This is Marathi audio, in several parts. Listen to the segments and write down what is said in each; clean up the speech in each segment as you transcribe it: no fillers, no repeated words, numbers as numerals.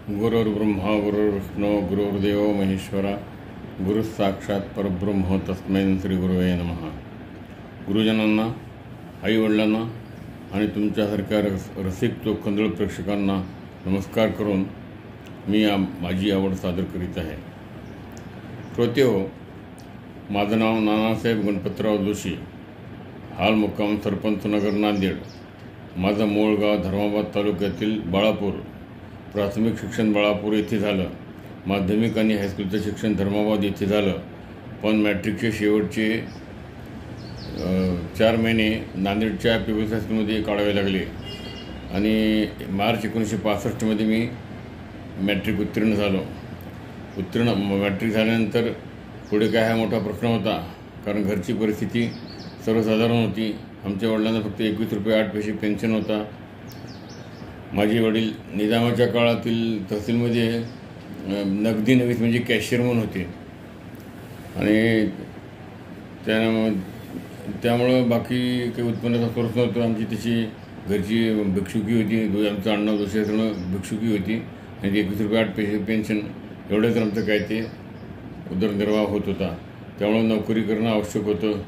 गुरुर्ब्रह्मा गुरुर्विष्णू गुरुर्देव महेश्वरा गुरु साक्षात परब्रह्म तस्मै श्री गुरुवे नमः. गुरुजनांना, आईवडिलांना आणि तुमच्यासारख्या रसिक चोखंदळ प्रेक्षकांना नमस्कार करून मी माझी आवड सादर करीत आहे. श्रोते हो, माझं नाव नानासाहेब गणपतराव जोशी, हाल मुक्काम सरपंच नगर नांदेड. माझं मूळ गाव धर्माबाद तालुक्यातील बाळापूर. प्राथमिक शिक्षण बाळापूर येथे झालं. माध्यमिक आणि हायस्कूलचं शिक्षण धर्माबाद येथे झालं. पण मॅट्रिकचे शेवटचे 4 महिने नांदेडच्या पीपल्स हायस्कूलमध्ये काढावे लागले आणि मार्च 1965मध्ये मी मॅट्रिक उत्तीर्ण झालो. मॅट्रिक झाल्यानंतर पुढे काय हा मोठा प्रश्न होता, कारण घरची परिस्थिती सर्वसाधारण होती. आमच्या वडिलांना फक्त 21 रुपये 8 पैसे पेन्शन होता. माझे वडील निजामाच्या काळातील तहसीलमध्ये नगदी नवीस म्हणजे कॅशियर म्हणून होते आणि त्यामुळं बाकी काही उत्पन्नाचा सोर्स नव्हता. आमची तशी घरची भिक्षुकी होती. आमचं अण्णा जोशी असल्यामुळं भिक्षुकी होती आणि 21 रुपये 8 पैसे पेन्शन एवढंच आमचं काय ते उदरनिर्वाह होत होता. त्यामुळं नोकरी करणं आवश्यक होतं.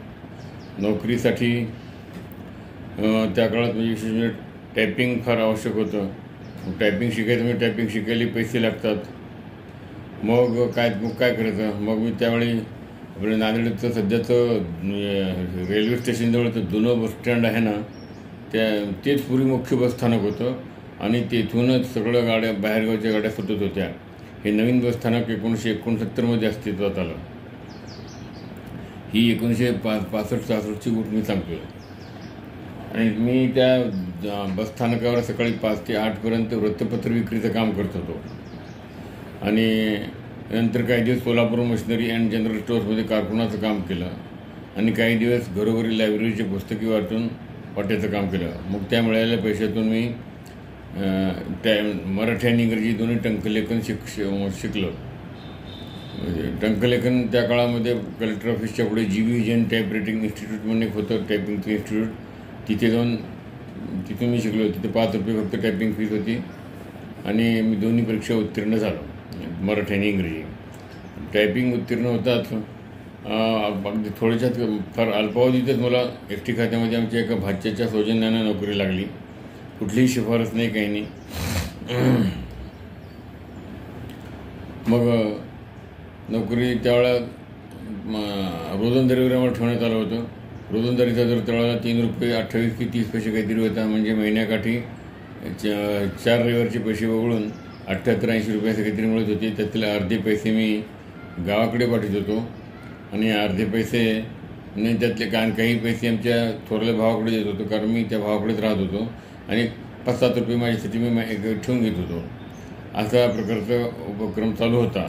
नोकरीसाठी त्या काळात म्हणजे विशेष म्हणजे टायपिंग फार आवश्यक होतं. टायपिंग शिकायचं म्हणजे टायपिंग शिकायला पैसे लागतात. मग काय करायचं. मग मी त्यावेळी आपल्या नांदेडचं सध्याचं रेल्वे स्टेशनजवळचं जुनं बसस्टँड आहे ना, तेच पूर्वी मुख्य बसस्थानक होतं आणि तेथूनच सगळं गाड्या बाहेरगावच्या गाड्या सुटत होत्या. हे नवीन बसस्थानक 1969मध्ये अस्तित्वात आलं. ही 1965-66ची गोष्ट मी सांगतो. आणि मी त्या बसस्थानकावर सकाळी 5 ते 8पर्यंत वृत्तपत्र विक्रीचं काम करत होतो आणि नंतर काही दिवस सोलापूर मशिनरी अँड जनरल स्टोअर्समध्ये कारकुनाचं काम केलं आणि काही दिवस घरोघरी लायब्ररीची पुस्तके वाटून वाट्याचं काम केलं. मग त्या मिळालेल्या पैशातून मी मराठी आणि इंग्रजी दोन्ही टंकलेखन शिकलो. टंकलेखन त्या काळामध्ये कलेक्टर ऑफिसच्या पुढे GV विजन टाईपरायटिंग इन्स्टिट्यूट म्हणून एक होतं, टायपिंगचं इन्स्टिट्यूट. तिथून मी शिकलो. तिथे 5 रुपये फक्त टायपिंग फीस होती आणि मी दोन्ही परीक्षा उत्तीर्ण झालो, मराठी आणि इंग्रजी. टायपिंग उत्तीर्ण होतात अगदी थोड्याच्यात फार अल्पावधीतच मला ST खात्यामध्ये आमच्या एका भाच्याच्या सौजन्यानं नोकरी लागली. कुठलीही शिफारस नाही, काही नाही. मग नोकरी त्यावेळेला रोजंदारीवर आम्हाला ठेवण्यात आलं होतं. रोजंदारीचा दर त्यावेळेला 3 रुपये 28 की 30 पैसे काहीतरी होता. म्हणजे महिन्याकाठी 4 रविवारचे पैसे वगळून 78-80 रुपये असे काहीतरी मिळत होते. त्यातले अर्धे पैसे मी गावाकडे पाठवत होतो आणि अर्धे पैसे नाही, त्यातले काही पैसे आमच्या थोरल्या भावाकडे देत होतो, कारण मी त्या भावाकडेच राहत होतो आणि 5-7 रुपये माझ्यासाठी मी ठेवून घेत होतो. असा प्रकारचा उपक्रम चालू होता.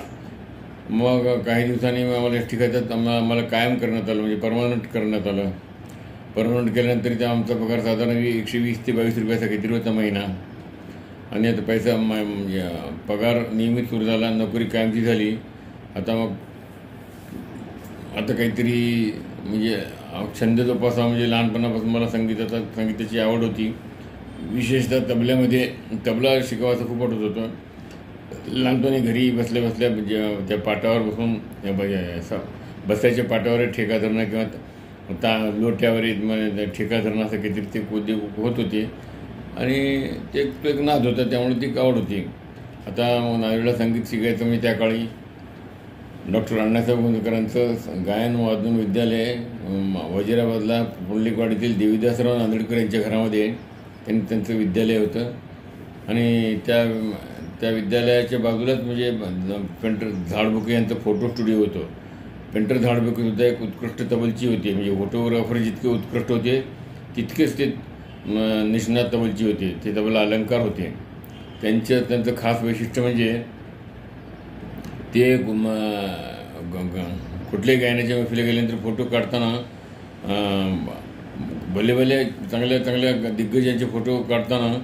मग काही दिवसांनी आम्हाला ST खात्यात आम्हाला कायम करण्यात आलं, म्हणजे परमनंट करण्यात आलं. परमनंट केल्यानंतर त्या आमचा पगार साधारण 120 ते 22 रुपयाचा काहीतरी होता महिना. आणि आता पैसा पगार नियमित सुरू झाला, नोकरी कायमची झाली. आता काहीतरी म्हणजे छंद जोपासा, म्हणजे लहानपणापासून मला संगीताची आवड होती. विशेषतः तबला शिकावायचं खूप वाटत होतं. लहानपणी घरी बसल्या त्या पाटावर बसून बसायच्या पाटावर ठेका धरणं किंवा लोट्यावर ठेका धरणं असं काहीतरी ते होत होते आणि ते एक नाद होता, त्यामुळे ती आवड होती. आता नांदेडला संगीत शिकायचं म्हणजे त्या काळी डॉक्टर अण्णासाहेब गोंदकरांचं गायन वादन विद्यालय वजिराबादला पुंडलिकवाडीतील देवीदासराव नांदेडकर यांच्या घरामध्ये त्यांचं विद्यालय होतं आणि त्या विद्यालयाच्या बाजूलाच म्हणजे पेंटर झाडबुके यांचं फोटो स्टुडिओ होतं. पेंटर झाडबुकेसुद्धा एक उत्कृष्ट तबलची होती. म्हणजे फोटोग्राफर जितके उत्कृष्ट होते तितकेच ते निष्णात तबलची होते. ते तबला अलंकार होते. त्यांचं खास वैशिष्ट्य म्हणजे ते कुठल्याही गायनाच्या मैफिली गेल्यानंतर फोटो काढताना भले चांगल्या दिग्गजांचे फोटो काढताना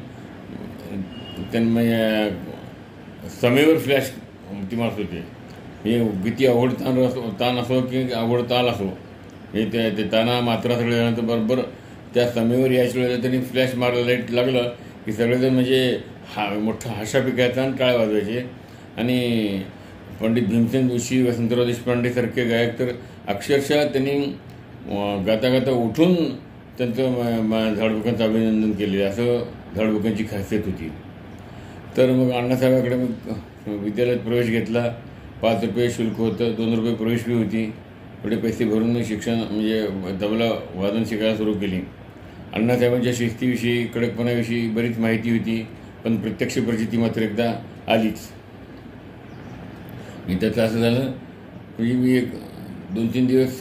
त्यांना समेवर फ्लॅश ती मारत होते. हे किती आवड ताण असो की आवड ताल असो, हे ते ताना मात्रा सगळं झाल्यानंतर बरोबर त्या समेवर यायच्या वेळेला त्यांनी फ्लॅश मारायला लाईट लागलं की सगळेजण म्हणजे मोठा हाशा पिकायचा आणि टाळ्या वाजवायचे. आणि पंडित भीमसेन जोशी, वसंतराव देशपांडेसारखे गायक तर अक्षरशः त्यांनी गाता गाता उठून त्यांचं झाडबुकांचं अभिनंदन केले, असं झाडबुकांची खासियत होती. तर मग अण्णासाहेबाकडे मग विद्यालयात प्रवेश घेतला. 5 रुपये शुल्क होतं, 2 रुपये प्रवेश फी होती. एवढे पैसे भरून शिक्षण म्हणजे तबला वादन शिकायला सुरू केली. अण्णासाहेबांच्या शिस्तीविषयी, कडकपणाविषयी बरीच माहिती होती, पण प्रत्यक्ष परिस्थिती मात्र एकदा आलीच. मी त्याचं असं झालं म्हणजे मी एक 2-3 दिवस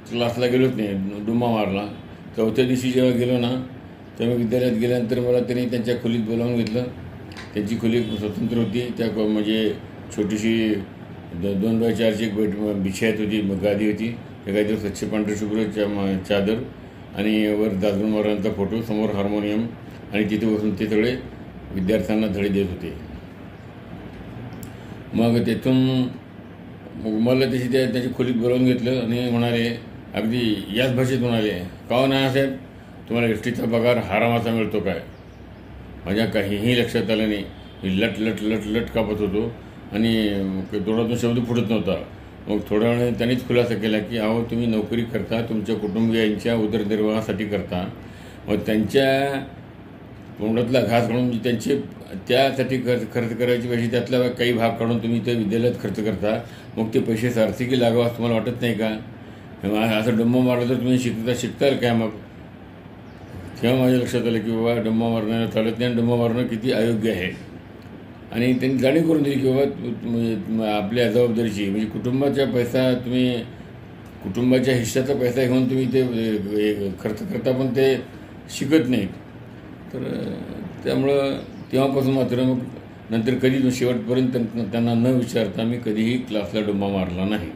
क्लासला गेलोच नाही, डुम्मा मारला. 4थ्या दिवशी जेव्हा गेलो ना, तेव्हा विद्यालयात गेल्यानंतर मला त्यांनी त्यांच्या खोलीत बोलावून घेतलं. त्यांची खोली स्वतंत्र होती. त्या म्हणजे छोटीशी 2x4ची एक बिछायत होती, गादी होती. त्या गादीवर स्वच्छ पांढरे शुभ्र चादर आणि वर दासगण महाराजांचा फोटो, समोर हार्मोनियम, आणि तिथे बसून ते सगळे विद्यार्थ्यांना धडे देत होते. मग तेथून मला त्याची खोलीत बोलावून घेतलं आणि म्हणाले, अगदी याच भाषेत म्हणाले, का हो नानासाहेब, तुम्हाला एसटीचा पगार हारामाचा मिळतो काय? माझ्या काहीही लक्षात आलं नाही. मी लट लट लट लट कापत होतो आणि तोंडातून शब्द फुटत नव्हता. मग थोड्या वेळाने त्यांनीच खुलासा केला की अहो, तुम्ही नोकरी करता, तुमच्या कुटुंबियांच्या उदरनिर्वाहासाठी करता. मग त्यांच्या तोंडातला घास काढून त्यांचे त्यासाठी खर्च करायची पैसे त्यातला काही भाग काढून तुम्ही ते विद्यालयात खर्च करता. मग ते पैसे सार्थकी लागावं असं तुम्हाला वाटत नाही का? असं डंबा मारलं तर तुम्ही शिकताल काय? मग तेव्हा माझ्या लक्षात आलं की बाबा, डंबा मारण्याला चालत नाही, डंबा मारणं किती अयोग्य आहे. आणि त्यांनी जाणीव करून दिली की बाबा, आपल्या जबाबदारीची म्हणजे कुटुंबाचा पैसा, तुम्ही कुटुंबाच्या हिश्श्याचा पैसा घेऊन तुम्ही ते खर्च करता, पण ते शिकत नाहीत. तर त्यामुळं तेव्हापासून मात्र मग नंतर कधी शेवटपर्यंत त्यांना न विचारता मी कधीही क्लासला डुंबा मारला नाही.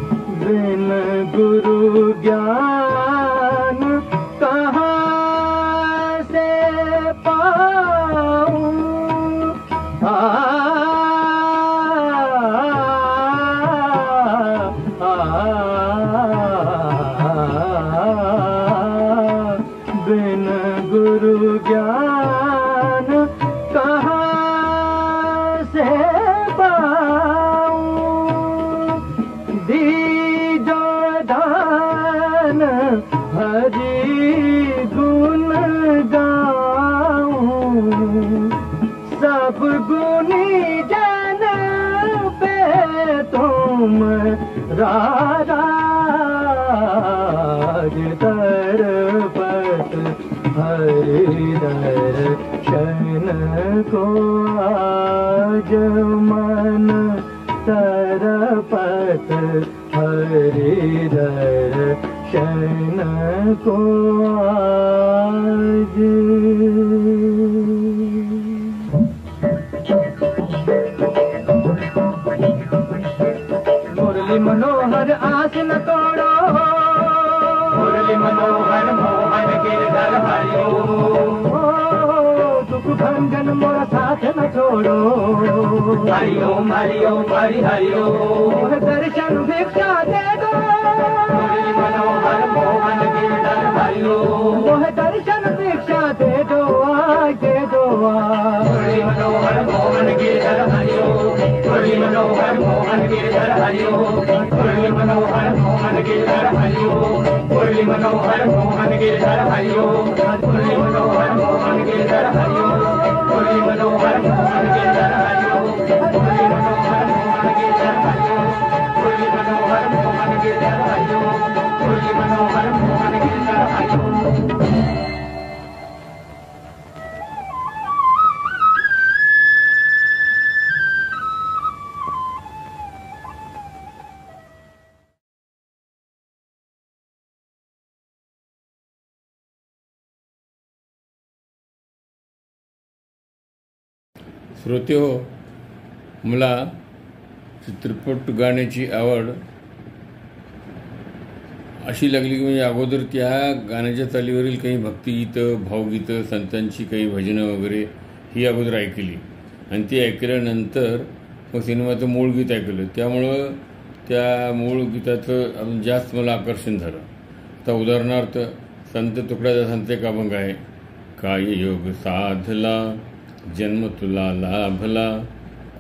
बिन गुरु ज्ञान सब गुनी जन पे तुम राज तरपत हरि दर्शन को आज मन तरपत हरि दर्शन को आज। मुरली मनोहर आस न तोड़ो, मुरली मनोहर मोहन गिरधर हरिओ, दुख भंजन मोरा साथ न छोड़ो, हरिओम हरिओम हरि हरिओम, दर्शन भिक्षा दे दो, मुरली मनोहर मोहन गिरधर हरिओ, दर्शन भिक्षा दे दो मुरली मनोहर मोहन गिरधर हरिओ, मुरली मनोहर मोहन गिरधर हरिओ, मुरली मनोहर मोहन गिरधर हरिओ, मुरली मनोहर मोहन गिरधर हरिओ, मुरली मनोहर मोहन गिरधर हरिओ, मुरली मनोहर मोहन गिरधर हरिओ, मुरली मनोहर मोहन गिरधर हरिओ, मुरली मनोहर मोहन गिरधर हरिओ, मुरली मनोहर मोहन गिरधर हरिओ। श्रोते हो, मला चित्रपट गाण्याची आवड अशी लागली की म्हणजे अगोदर त्या गाण्याच्या चालीवरील काही भक्तिगीतं, भावगीतं, संतांची काही भजनं वगैरे ही अगोदर ऐकली आणि ती ऐकल्यानंतर मग सिनेमाचं मूळ गीत ऐकलं. त्यामुळं त्या मूळ गीताचं जास्त मला आकर्षण झालं. आता उदाहरणार्थ संत तुकड्यादासांचा एक अभंग आहे, काय योग साधला जन्म तुला लाभला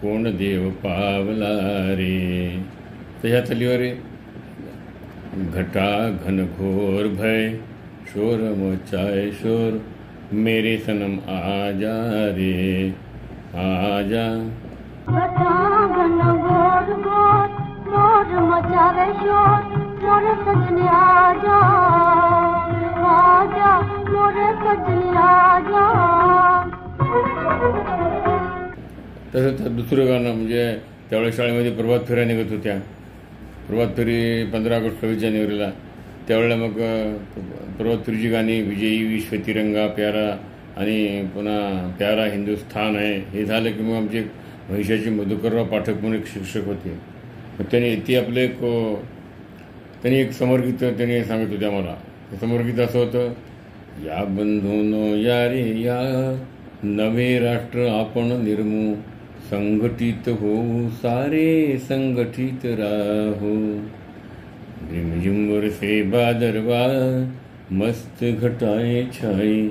कोण देव पावला रे. तर ह्या चालीवर घटा घनघोर भय शोर मचाए शोर मेरे सनम आजा रे आजा. घटा घनघोर घोर शोर मचाए शोर मोरे सजने आजा आजा मोरे सजने आजा. तसंच दुसरं गाणं म्हणजे त्यावेळेस शाळेमध्ये प्रभात फेऱ्या निघत होत्या. प्रभात फेरी 15 ऑगस्ट 26 जानेवारीला. त्यावेळेला मग प्रभात फेरीची गाणी विजयी विश्व तिरंगा प्यारा आणि पुन्हा प्यारा हिंदुस्थान आहे हे झालं की मग आमचे महिषाचे मधुकरराव पाठक म्हणून एक शिक्षक होते. मग त्यांनी एक समरगीत त्यांनी सांगत होते आम्हाला. समरगीत असं होतं, या बंधूनो या रे या नवे राष्ट्र आपण निर्मू संघटित होऊ सारे संघटित राहू झिमझिमवर से बादरवा मस्त घटाए छाई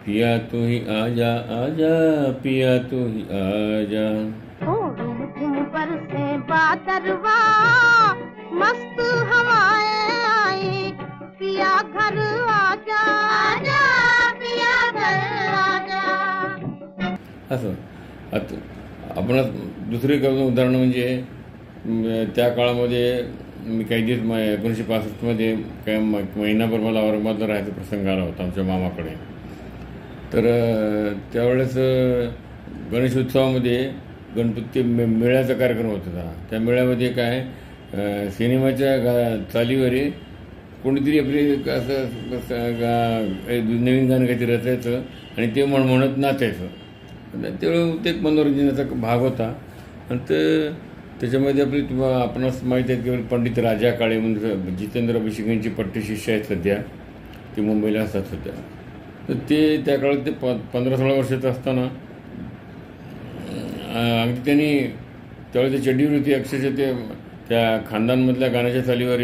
पिया तू ही आजा आजा पिया तू ही आजा. पर से बादरवा मस्त हवाएं आई पिया घर आजा आजा पिया घर आजा. असं आता आपण दुसरे उदाहरण म्हणजे त्या काळामध्ये मी काही दिवस 1965मध्ये काही महिनाभर मला औरंगाबादला राहायचा प्रसंग आला होता आमच्या मामाकडे. तर त्यावेळेस गणेशोत्सवामध्ये गणपती मेळ्याचा कार्यक्रम होत होता. त्या मेळ्यामध्ये काय सिनेमाच्या चालीवर कोणीतरी आपले असं नवीन गाणं काहीतरी रचायचं आणि ते म्हणत नाचायचं. त्यावेळेस ते एक मनोरंजनाचा भाग होता. आणि त्याच्यामध्ये आपणास माहीत आहे की पंडित राजा काळे म्हणून जितेंद्र अभिषेकांची पट्टी शिष्य आहेत सध्या, ते मुंबईला असतात सध्या. तर ते त्या काळात ते 15-16 वर्षाचं असताना अगदी त्यांनी त्यावेळेस ते चड्डीवर होती अक्षरशः ते त्या खानदानमधल्या गाण्याच्या चालीवर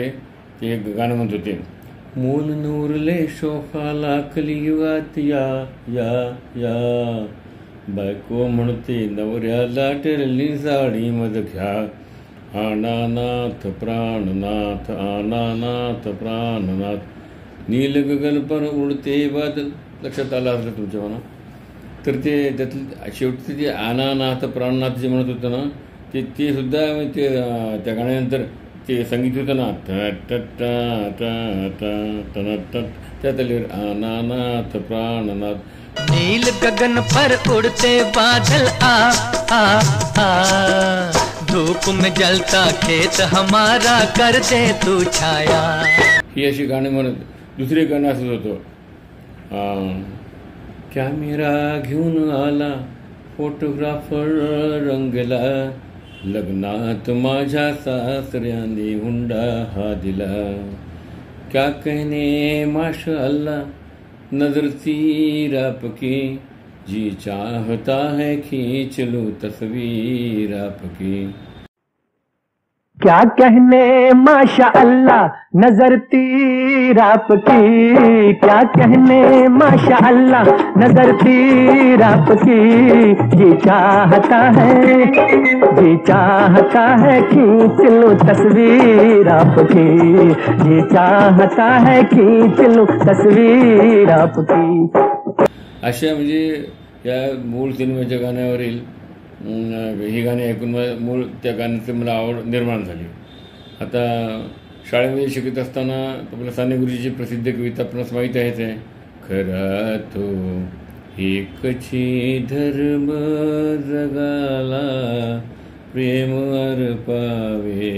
ते एक गाणं म्हणत होते, मोल नूरले शोखाला कलियुगात या या या बायको म्हणते नवऱ्याला टेरली साडी मध घ्या आनानाथ प्राणनाथ आनानाथ प्राणनाथ नील गगन पर उडते बादल. लक्षात आलं असलं तुमच्या म्हणा. तर ते त्यातलं शेवटचं जे अनानाथ प्राणनाथ जे म्हणत होतं ना ते सुद्धा ते त्या गाण्यानंतर ते संगीत होतं ना त्यातले अनानाथ प्राणनाथ। नील गगन पर उड़ते बादल आ धूप में जलता खेत हमारा कर दे तू छाया। ही अशी गाणी म्हणत दुसरे गाणं असंच होतं, कॅमेरा घेऊन आला फोटोग्राफर रंगला, लग्नात माझ्या सासऱ्याने हुंडा हा दिला, क्या कहने माशाअल्लाह नजर तीर आपकी, जी चाहता है खींच लूं तस्वीर आपकी। क्या कहने माशा अल्लाह नजर तीर आपकी, क्या कहने माशा अल्लाह नजर तीर आपकी, जी चाहता है खींच लूं तस्वीर आपकी, जी चाहता है खींच लूं तस्वीर आपकी। अशा म्हणजे या मूळ सिनेमाच्या गाण्यावरील ही गाणी ऐकून मूळ त्या गाण्याची मला आवड निर्माण झाली। आता शाळेमध्ये शिकत असताना आपल्या साने गुरुजीची प्रसिद्ध कविता आपणास माहीत आहेच आहे, खरा तो एकची धर्म जगाला, प्रेम अर्पावे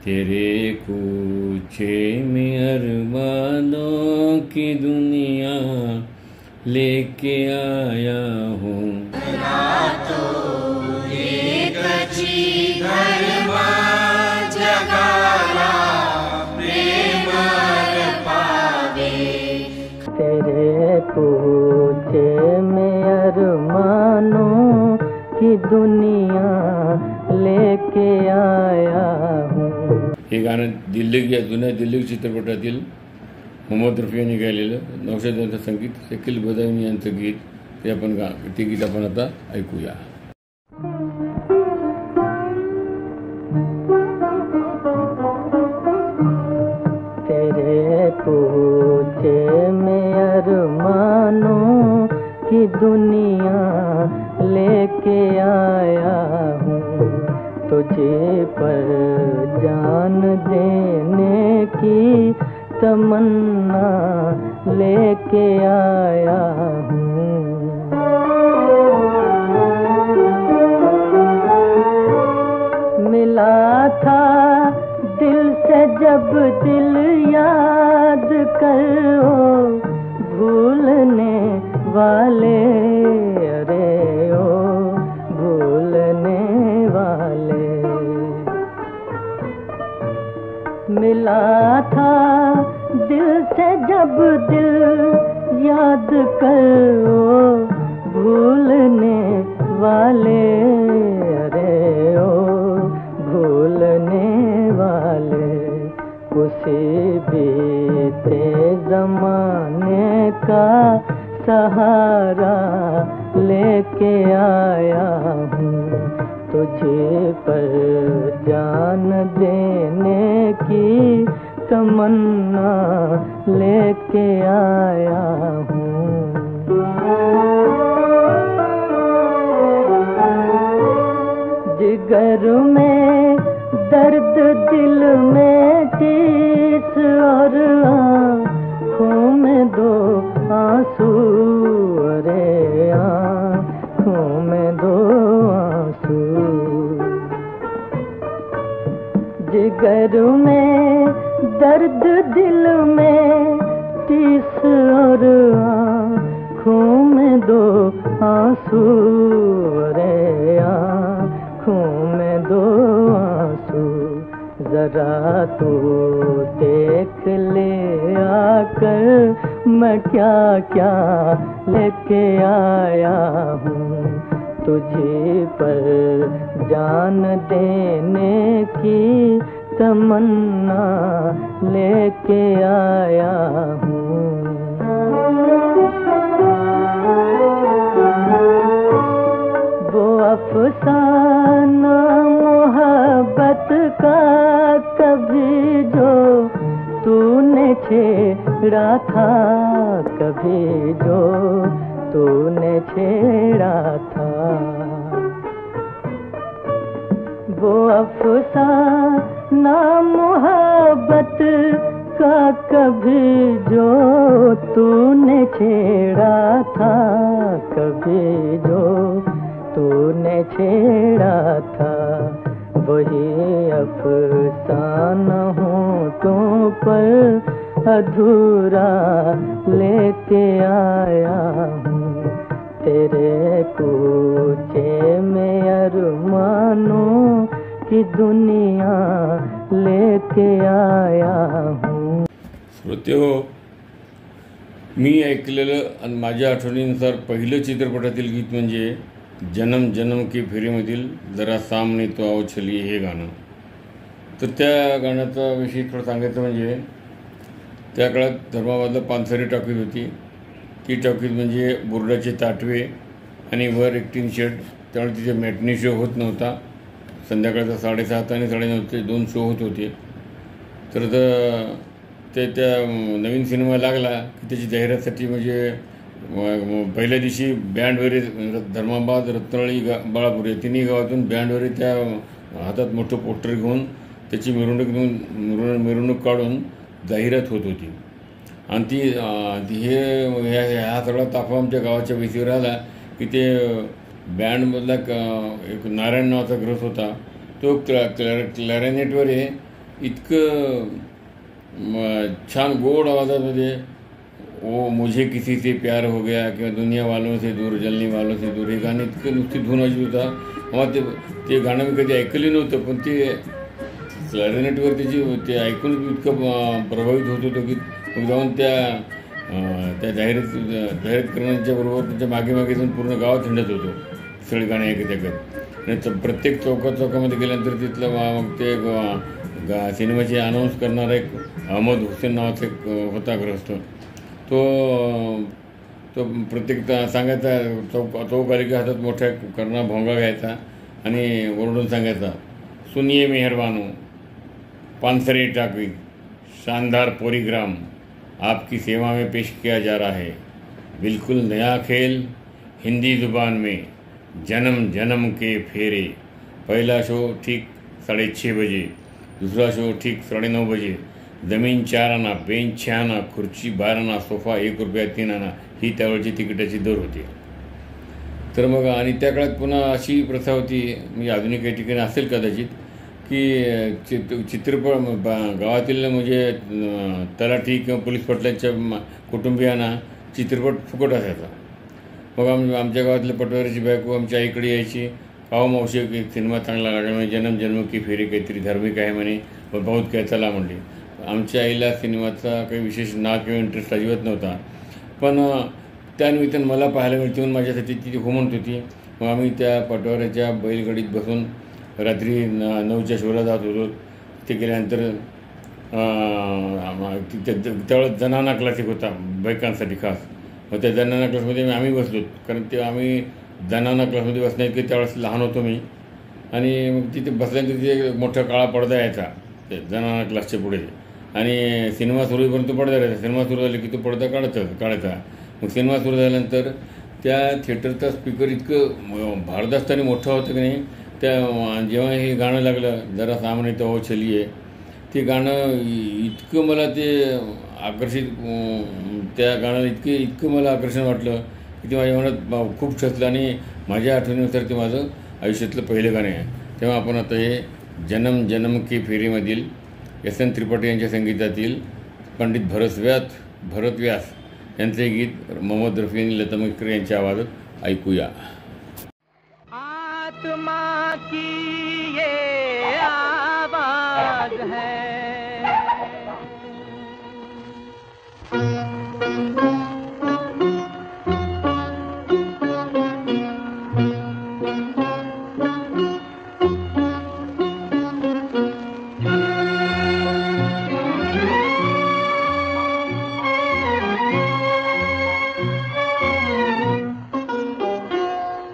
तेरे कुछे में अरमानों की दुनिया लेके आया हूँ। तेरे पूछे में अरमानों की दुनिया लेके आया हूँ। हे गाणं जुन्या दिल्ली चित्रपटातील मोहम्मद रफी यांनी गायलेलं, नौशाद यांचं संगीत, शकील बदामी यांचं गीत, ते गीत आपण आता ऐकूया। तेरे पूछे में अरमानों की दुनिया लेके आया हूँ, तुझे पर जान देने की तमन्ना लेके आया हूँ। मिला था दिल से जब दिल याद करो, भूलने वाले अरे ओ भूलने वाले। मिला था दिल से जब दिल याद करो, भूलने वाले अरे ओ भूलने वाले। उसी बीते जमाने का सहारा लेके आया हूँ, तुझे पर जान देने की तमन्ना लेके आया हूँ। जिगर में दर्द दिल में टीस और आँखों में दो आंसू अरे आँखों में दो आंसू। जिगर में दर्द दिल में टीस और आँखों में दो आंसू अरे आँखों में दो आंसू। जरा तू देख ले आकर मैं क्या क्या लेके आया हूँ, तुझे पर जान देने की तमन्ना लेके आया हूँ। वो अफसाना मोहब्बत का कभी जो तूने छेड़ा था, कभी जो तूने छेड़ा था। वो अफसाना मोहब्बत का कभी जो तूने छेड़ा था, कभी जो तूने छेड़ा था, वही अफसाना होठों पर अधूरा लेके आया हूँ। तेरे कूचे में अरमानों की दुनिया लेके आया हूँ। श्रोतेहो, मी ऐकलेलं आणि माझ्या आठवणीनुसार पहिलं चित्रपटातील गीत म्हणजे जन्म जन्म की फेरीमधील जरा सामने तो आओ चलिए हे गाणं. तर त्या गाण्याचा विषयी थोडं सांगायचं म्हणजे त्या काळात धर्माबादला पानसरी टॉकीज होती. ती टॉकीज म्हणजे बुर्डाचे ताटवे आणि वर एक टीन शेड. त्यामुळे तिथे मॅटनी शो होत नव्हता. संध्याकाळचा 7:30 आणि 9:30 2 शो होत होते. तर त्या नवीन सिनेमा लागला की त्याची जाहिरातीसाठी म्हणजे पहिल्या दिवशी बँडवरे धर्माबाद, रत्नावळी, बाळापूर या तिन्ही गावातून बँडवरे त्या हातात मोठं पोस्टर घेऊन त्याची मिरवणूक काढून जाहिरात होत होती. आणि ती ह्या सगळा ताफा आमच्या गावाच्या वेशीवर आला की ते बँडमधला एक नारायण नावाचा ग्रस होता. तो क्लॅरिनेटवर इतकं छान गोड आवाजामध्ये ओ मुझे किसी से प्यार हो गया किंवा दुनिया वालों से दूर, जलने वालों से दूर हे गाणं इतकं नुसती धून वाजत होता. मग ते गाणं मी कधी ऐकलं नव्हतं, पण ते क्लॅरिनेटवर ते ऐकून इतकं प्रभावित होत होतं की मग जाऊन त्या जाहिरात करण्याच्या बरोबर त्याच्या मागे जाऊन पूर्ण गावात हिंडत होतो सगळे गाणे ऐकत. आणि प्रत्येक चौकामध्ये गेल्यानंतर तिथलं मग ते सिनेमाचे अनाऊन्स करणारा एक अहमद हुसेन नावाचा एक होता ग्रस्त. तो प्रत्येक सांगायचा चौक आली की हातात मोठ्या करणा भोंगा घ्यायचा आणि ओरडून सांगायचा, सुनिये मेहरबानो, पानसरे टाकीज, शानदार पोरीग्राम आपकी सेवा में पेश किया जा रहा है. बिल्कुल नया खेल हिंदी ज़ुबान में, जन्म जन्म के फेरे. पहला शो ठीक 6:30 बजे, दूसरा शो ठीक 9:30 बजे. जमीन 4 आना, बेंच 6 आना, खुर्ची 12 आना, सोफा 1 रुपया 3 आना ही त्यावेळची तिकिटाची दर होती. तर मग आणि त्या काळात पुन्हा अशी प्रथा होती, म्हणजे अजूनही काही ठिकाणी असेल कदाचित, की चित्रपट गावातील म्हणजे तलाठी किंवा पोलीस पाटलांच्या कुटुंबियांना चित्रपट फुकट असायचा. मग आमच्या गावातल्या पटवारीची बायको आमच्या आईकडे यायची, पाव मावशी एक सिनेमा चांगला लागला म्हणे, जन्म जन्म की फेरी काहीतरी धार्मिक आहे म्हणे, बहुत काय चला म्हणली. आमच्या आईला सिनेमाचा काही विशेष नाद किंवा इंटरेस्ट अजिबात नव्हता, पण त्यानिमित्तानं मला पाहायला मिळते म्हणून माझ्यासाठी ती हो म्हणत होती. मग आम्ही त्या पटवाऱ्याच्या बैलगाडीत बसून रात्री 9च्या शोला जात होतो. ते गेल्यानंतर त्यावेळेस जनाना क्लासिक होता बायकांसाठी खास. मग त्या जनाना क्लासमध्ये आम्ही बसलो, कारण ते आम्ही जनाना क्लासमध्ये बसण्यात की त्यावेळेस लहान होतो मी. आणि मग तिथे बसल्यानंतर तिथे मोठा काळा पडदा यायचा ते जनाना क्लासच्या पुढे, आणि सिनेमा सुरू होईपर्यंत पडदा राहायचा. सिनेमा सुरू झाला की तो पडदा काढायचा. मग सिनेमा सुरू झाल्यानंतर त्या थिएटरचा स्पीकर इतकं भारदस्त आणि मोठा होतं की नाही, त्या जेव्हा हे गाणं लागलं जरा सामने तो आओ चलिए, ते गाणं इतकं मला ते आकर्षित, त्या गाण्याला इतकं मला आकर्षण वाटलं की ते माझ्या मनात खूप ठसलं आणि माझ्या आठवणीनुसार ते माझं आयुष्यातलं पहिलं गाणं आहे. तेव्हा आपण आता हे जन्म जन्म की फेरीमधील SN त्रिपाठी यांच्या संगीतातील पंडित भरत व्यास यांचे गीत मोहम्मद रफी आणि लता मंगेशकर यांच्या आवाजात ऐकूया. आत्मा की ये आवाज है,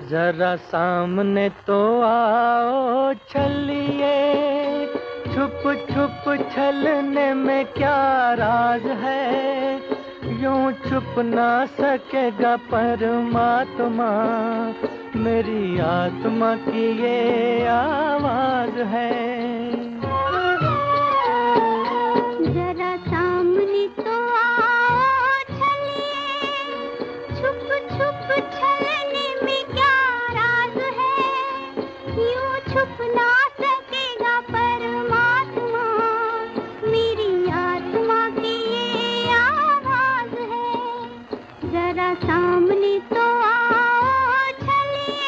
जरा सामने तो आओ चलिए, छुप छुप छलने में क्या राज है, यूं छुप ना सकेगा परमात्मा, मेरी आत्मा की ये आवाज है। जरा सामने तो आओ चलिए, छुप छुप चलने में क्या राज है, यूं छुप ना सकेगा परमात्मा, मेरी आत्मा की ये आवाज है। जरा सामने तो आओ चलिए।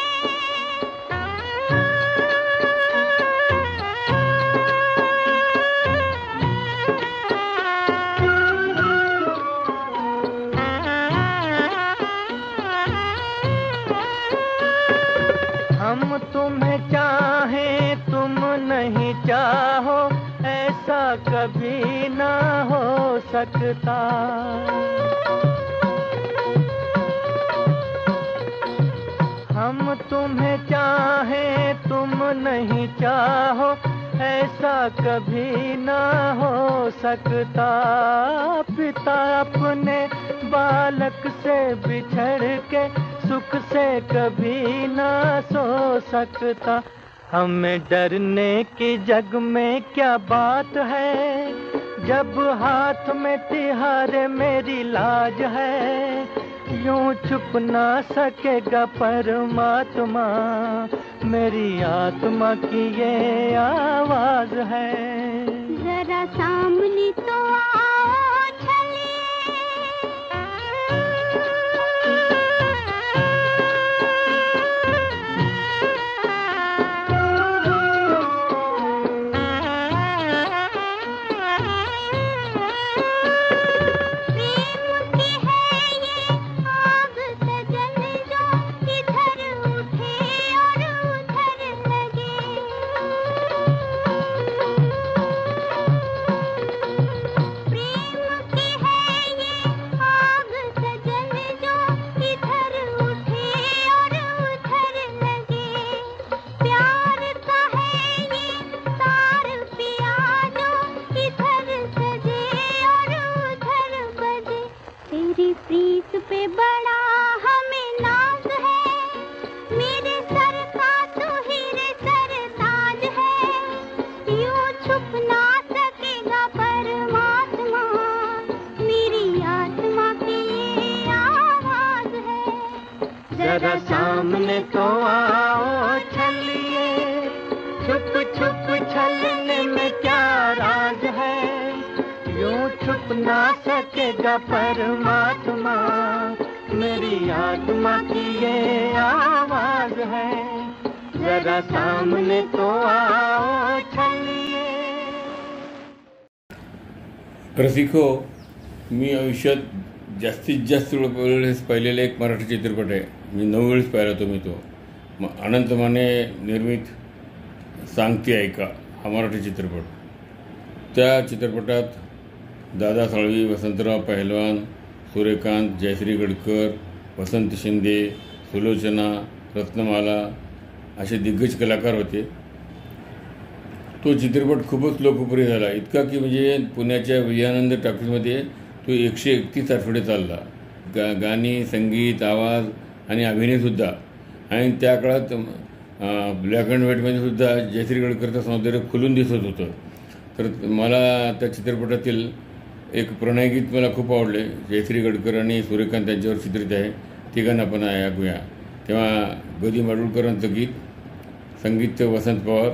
हम तुम्हें चाहें तुम नहीं चाहो, ऐसा कभी ना हो सकता। हम तुम्हें चाहें तुम नहीं चाहो, ऐसा कभी ना हो सकता। पिता अपने बालक से बिछड़ के सुख से कभी ना सो सकता। हमें डरने की जग में क्या बात है, जब हाथ में तिहारे मेरी लाज है। यूं छुप ना सकेगा परमात्मा, मेरी आत्मा की ये आवाज है। जरा सामने तो आओ चलिए। प्रीत पे बड़ा हमें नाज है, मेरे सर का तो हीरे सरताज है। यूं छुप ना सकेगा परमात्मा, मेरी आत्मा की ये आवाज है। जरा सामने तो आओ चलिए, छुप छुप छलने में क्या राज है। यूं छुप ना सकेगा परमात्मा, मेरी आत्मा की ये आवाज है। जरा सामने तो आओ चलिए। रसिको, मी आयुष्यात जास्तीत जास्त वेळेस पाहिलेला एक मराठी चित्रपट आहे. मी 9 वेळेस पाहिला तो मी तो अनंत माने निर्मित सांगते ऐका हा मराठी चित्रपट. त्या चित्रपटात दादा साळवी, वसंतराव पहलवान, सूर्यकांत, जयश्री गडकर, वसंत शिंदे, सुलोचना, रत्नमाला असे दिग्गज कलाकार होते. तो चित्रपट खूपच लोकप्रिय झाला, इतका की म्हणजे पुण्याच्या विजयानंद टॉकीजमध्ये तो 131 आठवडे चालला. गाणी, संगीत, आवाज आणि अभिनयसुद्धा. आणि त्या काळात ब्लॅक अँड व्हाईटमध्ये सुद्धा जयश्री गडकरचं सौंदर्य खुलून दिसत होतं. तर मला त्या चित्रपटातील एक प्रणयगीत मला खूप आवडले. जयश्री गडकर आणि सूर्यकांत यांच्यावर चित्रित आहे. ते गाणं आपण ऐकूया. तेव्हा ग. माडगूळकरांचं गीत, संगीत वसंत पवार,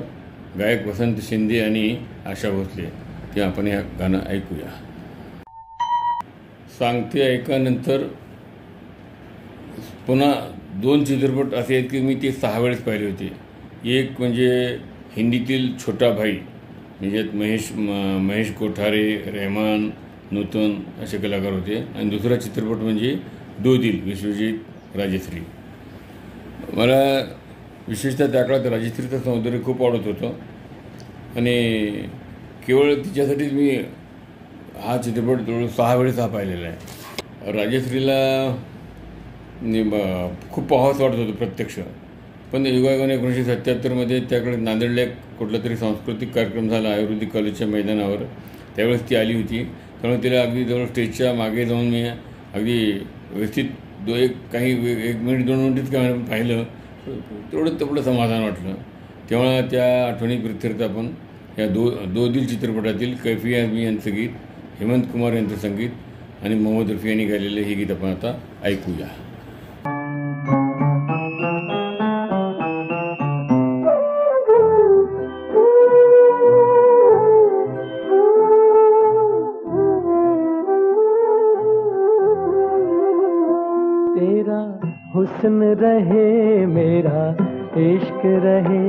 गायक वसंत शिंदे आणि आशा भोसले. तेव्हा आपण हे गाणं ऐकूया. सांगते ऐकानंतर पुन्हा 2 चित्रपट असे आहेत की मी ते 6 वेळेस पाहिले होते. एक म्हणजे हिंदीतील छोटा भाई, म्हणजे महेश कोठारे, रहमान, नूतन असे कलाकार होते. आणि दुसरा चित्रपट म्हणजे दो दिल, विश्वजित, राजश्री. मला विशेषतः त्या काळात राजश्रीचं सौंदर्य खूप आवडत होतं आणि केवळ तिच्यासाठीच मी हा चित्रपट जवळ 6 वेळेस हा पाहिलेला आहे. राजश्रीला खूप पाहावंसं वाटत होतं प्रत्यक्ष. पण युगायोगाने 1977मध्ये त्याकडे नांदेडला एक कुठला तरी सांस्कृतिक कार्यक्रम झाला आयुर्वेदिक कॉलेजच्या मैदानावर. त्यावेळेस ती आली होती. त्यामुळे तिला अगदी जवळ स्टेजच्या मागे जाऊन मी अगदी व्यवस्थित काही 1 मिनिट 2 मिनिटच काय पाहिलं तेवढं समाधान वाटलं. तेव्हा त्या आठवणी प्रित्यर्थ आपण या दो दिल चित्रपटातील कैफी आझमी यांचं गीत, हेमंत कुमार यांचं संगीत आणि मोहम्मद रफी यांनी गायलेलं हे गीत आपण आता ऐकूया. तेरा हुस्न रहे मेरा इश्क रहे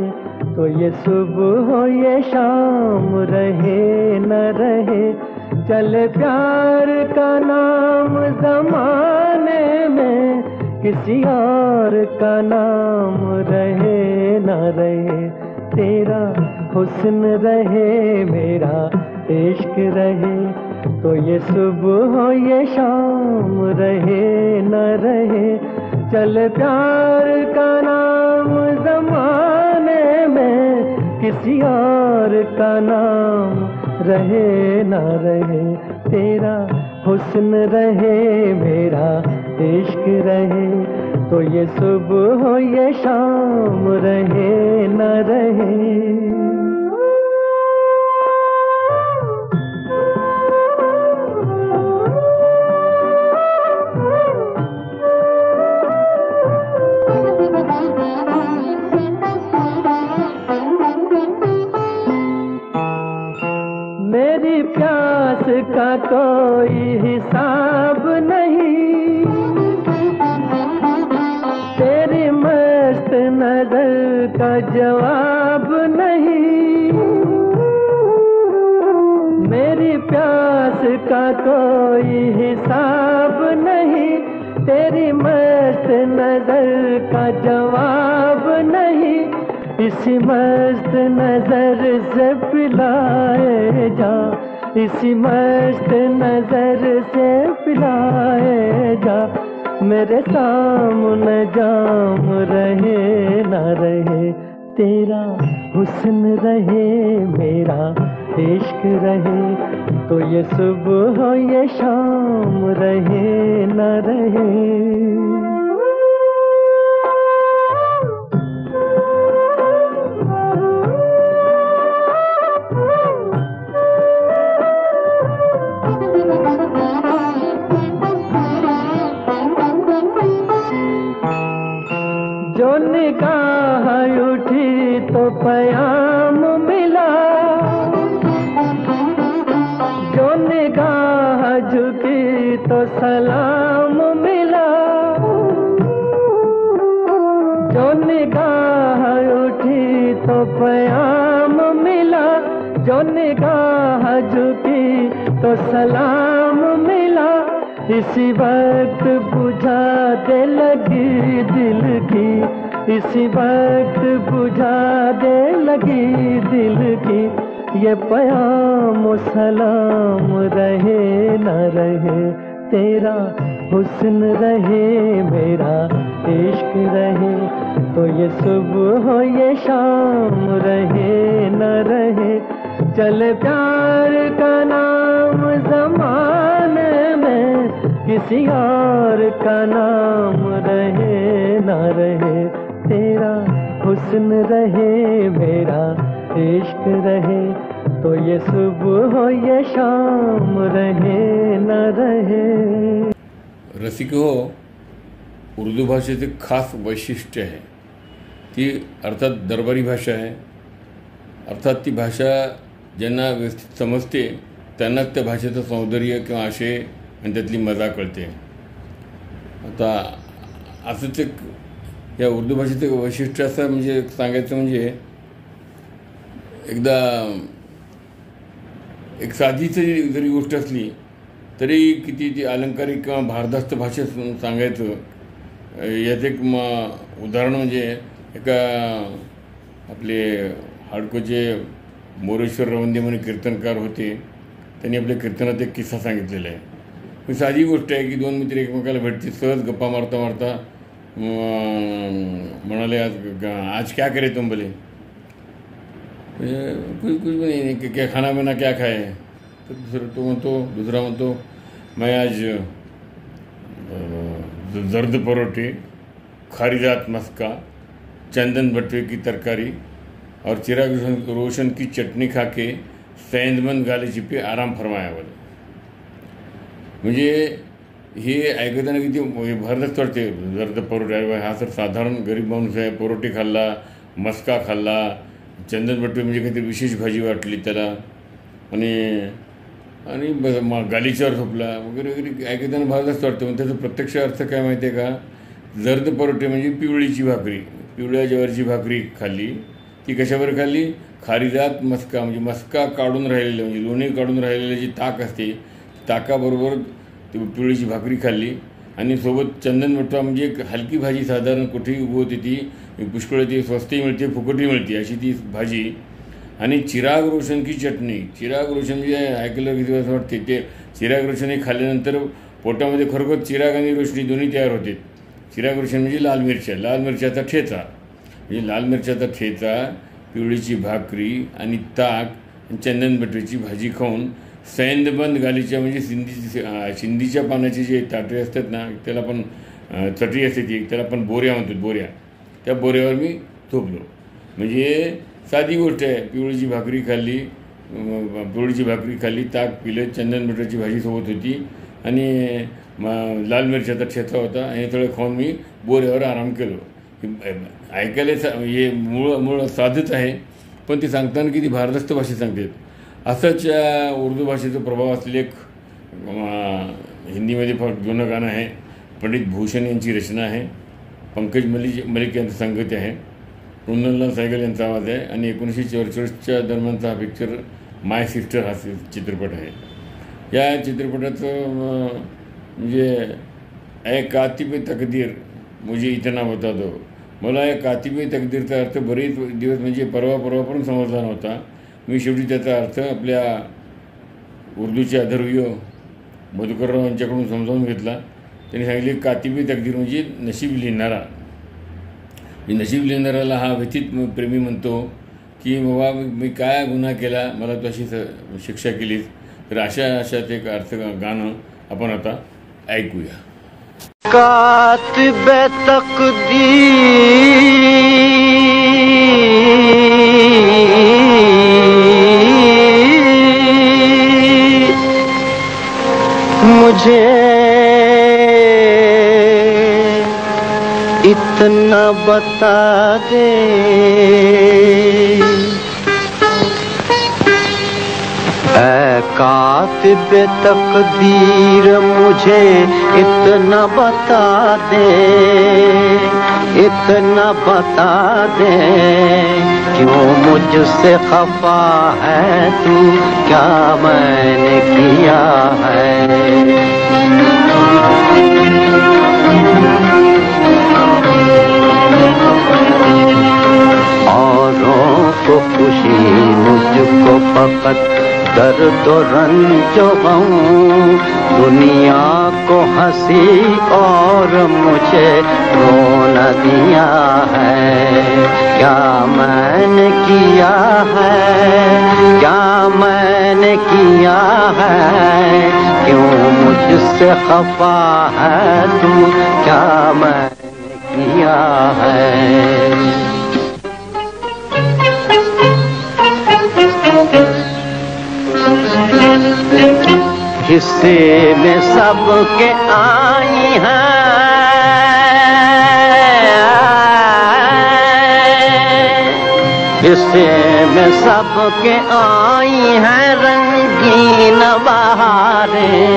तो ये सुबह हो ये शाम रहे न रहे, चले प्यार का नाम जमाने में किसी और का नाम रहे न रहे. तेरा हुस्न रहे मेरा इश्क रहे तो ये सुबह हो ये शाम रहे न रहे, चल प्यार का नाम जमाने में किसी और का नाम रहे न रहे. तेरा हुस्न रहे मेरा इश्क रहे तो ये सुबह हो ये शाम रहे न रहे. मेरी प्यास का कोई हिसाब नहीं, तेरी मस्त नजर का जवाब नहीं. मेरी प्यास का कोई हिसाब नहीं, तेरी मस्त नजर का जवाब नहीं. इसी मस्त नजर से पिलाए जा, इसी मस्त नजर से पिलाए जा, मेरे सामने जाम रहे न रहे. तेरा हुस्न रहे मेरा इश्क रहे तो ये सुबह हो ये शाम रहे न रहे. जो निगाह उठी तो प्याम मिला, जो निगाह झुकी तो सलाम मिला. जो निगाह उठी तो प्याम मिला, जो निगाह झुकी तो सलाम मिला. इसी वक्त बुझा दे लगी दिल की, इसी वक्त बुझा दे लगी दिल की. ये प्याम सलाम रहे न रहे. तेरा हुस्न रहे मेरा इश्क रहे तो ये सुबह हो ये शाम रहे न रहे. चल प्यार का नाम जमाने में किसी और का नाम रहे न रहे. तेरा हुस्न रहे मेरा इश्क रहे तो ये सुबह हो ये शाम रहे न रहे. रसिक हो, उर्दू भाषेचे खास वैशिष्ट्य आहे ती अर्थात दरबारी भाषा आहे. अर्थात ती भाषा ज्यांना व्यवस्थित समजते त्यांनाच त्या भाषेचं सौंदर्य किंवा आशय आणि त्यातली मजा कळते. आता असंच या उर्दू भाषेचं वैशिष्ट्य असं म्हणजे सांगायचं म्हणजे एकदा एक साधीची जरी गोष्ट असली तरी किती ती अलंकारिक किंवा भारदस्त भाषेत सांगायचं. याचं एक उदाहरण म्हणजे एका आपले हाडकोचे मोरेश्वर रवंदे म्हणून कीर्तनकार होते. त्यांनी आपल्या कीर्तनात एक किस्सा सांगितलेला आहे. साधी गोष्ट आहे की 2 मित्र एकमेकाला भेटते, सहज गप्पा मारता मारता म्हणाले आज क्या करे तुम बोले, कुछ नहीं, क्या खाना बना क्या खाए. तर दुसरा म्हणतो मैं आज जर्द परोठे, खारीदात मस्का, चंदन बटवे की तरकारी और चिराग रोशन की चटणी खा के सेंधमंद गाले चिपे आराम फरमाया बोले. म्हणजे हे ऐकताना किती भरदस्त वाटते. जर्द परोठे हा तर साधारण गरीब माणूस आहे, परोठे खाल्ला, मस्का खाल्ला, चंदन बटवे म्हणजे काहीतरी विशेष भाजी वाटली त्याला, आणि गालीच्यावर झोपला वगैरे वगैरे ऐकताना भरदस्त वाटतं. पण त्याचा प्रत्यक्ष अर्थ काय माहिती आहे का? जर्द परोठे म्हणजे पिवळीची भाकरी, पिवळ्या ज्वारीची भाकरी खाल्ली. ती कशावर खाल्ली? खारीदात मस्का म्हणजे मस्का काढून राहिलेलं म्हणजे लोणी काढून राहिलेलं जी ताक असते ताकाबरोबर ती पिवळीची भाकरी खाल्ली आणि सोबत चंदन बटवा म्हणजे एक हलकी भाजी साधारण कुठेही उभी होती, ती पुष्कळ ती स्वस्तही मिळते फुकटही मिळते अशी ती भाजी. आणि चिराग रोशन की चटणी. चिराग रोशन म्हणजे ऐकलं किती असं वाटते ते चिराग रोशन हे खाल्ल्यानंतर पोटामध्ये खरोखर चिराग आणि रोशनी दोन्ही तयार होते. चिराग रोशन म्हणजे लाल मिरच्या, लाल मिरच्याचा ठेचा म्हणजे लाल मिरच्याचा ठेचा, पिवळीची भाकरी आणि ताक, चंदन बटव्याची भाजी खाऊन सेंधबंद गालीच्या म्हणजे शिंदीच्या पानाचे जे ताटे असतात ना त्याला पण चटई असते ती, त्याला आपण बोऱ्या म्हणतो, बोऱ्या, त्या बोऱ्यावर मी झोपलो. म्हणजे साधी गोष्ट आहे. पिवळीची भाकरी खाल्ली, ताक पिलं, चंदन बटव्याची भाजी सोबत होती आणि लाल मिरच्याचा ठेचा होता आणि थोडं खाऊन मी बोऱ्यावर आराम केलो. ऐकायला हे मूळ साधच आहे, पण ती सांगताना किती भारदस्त भाषेत सांगतात. असंच उर्दू भाषेचा प्रभाव असलेले एक हिंदीमध्ये फार जुनं गाणं आहे. पंडित भूषण यांची रचना आहे, पंकज मलिक यांचं संगीत आहे, कुंदनलाल सहगल यांचा आवाज आहे आणि 1944च्या दरम्यानचा हा पिक्चर माय सिस्टर हा चित्रपट आहे. या चित्रपटाचं म्हणजे ए कातिब तकदीर मुझे इतना बता दो. मला या कातिब तकदीरचा अर्थ बरेच दिवस म्हणजे परवा पण समजला नव्हता. मी शेवटी त्याचा अर्थ आपल्या उर्दूचे अधर्वीय मधुकरराव यांच्याकडून समजावून घेतला. त्यांनी सांगितले कातिबी तकदीर म्हणजे नशीब लिहिणारा. नशीब लिहिणाऱ्याला हा व्यथित प्रेमी म्हणतो की बाबा मी काय गुन्हा केला, मला तू अशी शिक्षा केलीस. तर अशात एक अर्थ गाणं आपण आता ऐकूया. कातिब तकदीर मुझे इतना बता दे, ऐ कातिब तकदीर मुझे इतना बता दे, इतना बता दे, क्यों मुझसे खफा है तू, क्या मैंने किया है. औरों को खुशी मुझको फकत दर्द रंज गम, दुनिया को हंसी और मुझे रोना दिया है. क्या मैंने किया है, क्या मैंने किया है, क्यों मुझसे खफा है तू, क्या मैंने किया है. हिस्से में सबके आई हैं, हिस्से में सबके आई हैं रंगीन बहारें,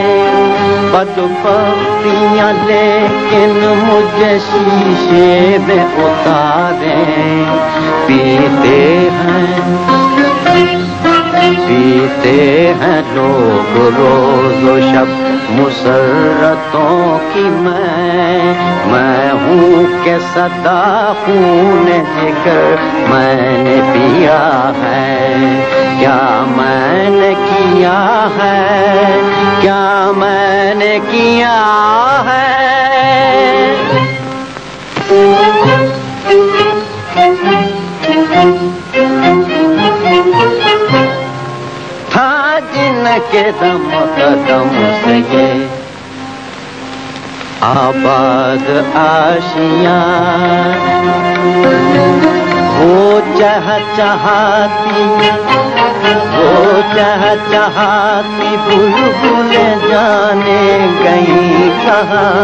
बदबख्तियाँ लेकिन मुझे शीशे में उतारे. पीते हैं लोग रोज शब मुसर्रतों की, मैं हूँ के सदा खून जिगर मैंने पिया है. क्या मैंने किया है, क्या मैंने किया है. था जिनके दम कदम से ये आबाद आशियां वो चहचहाती बुलबुल जाने गई कहाँ।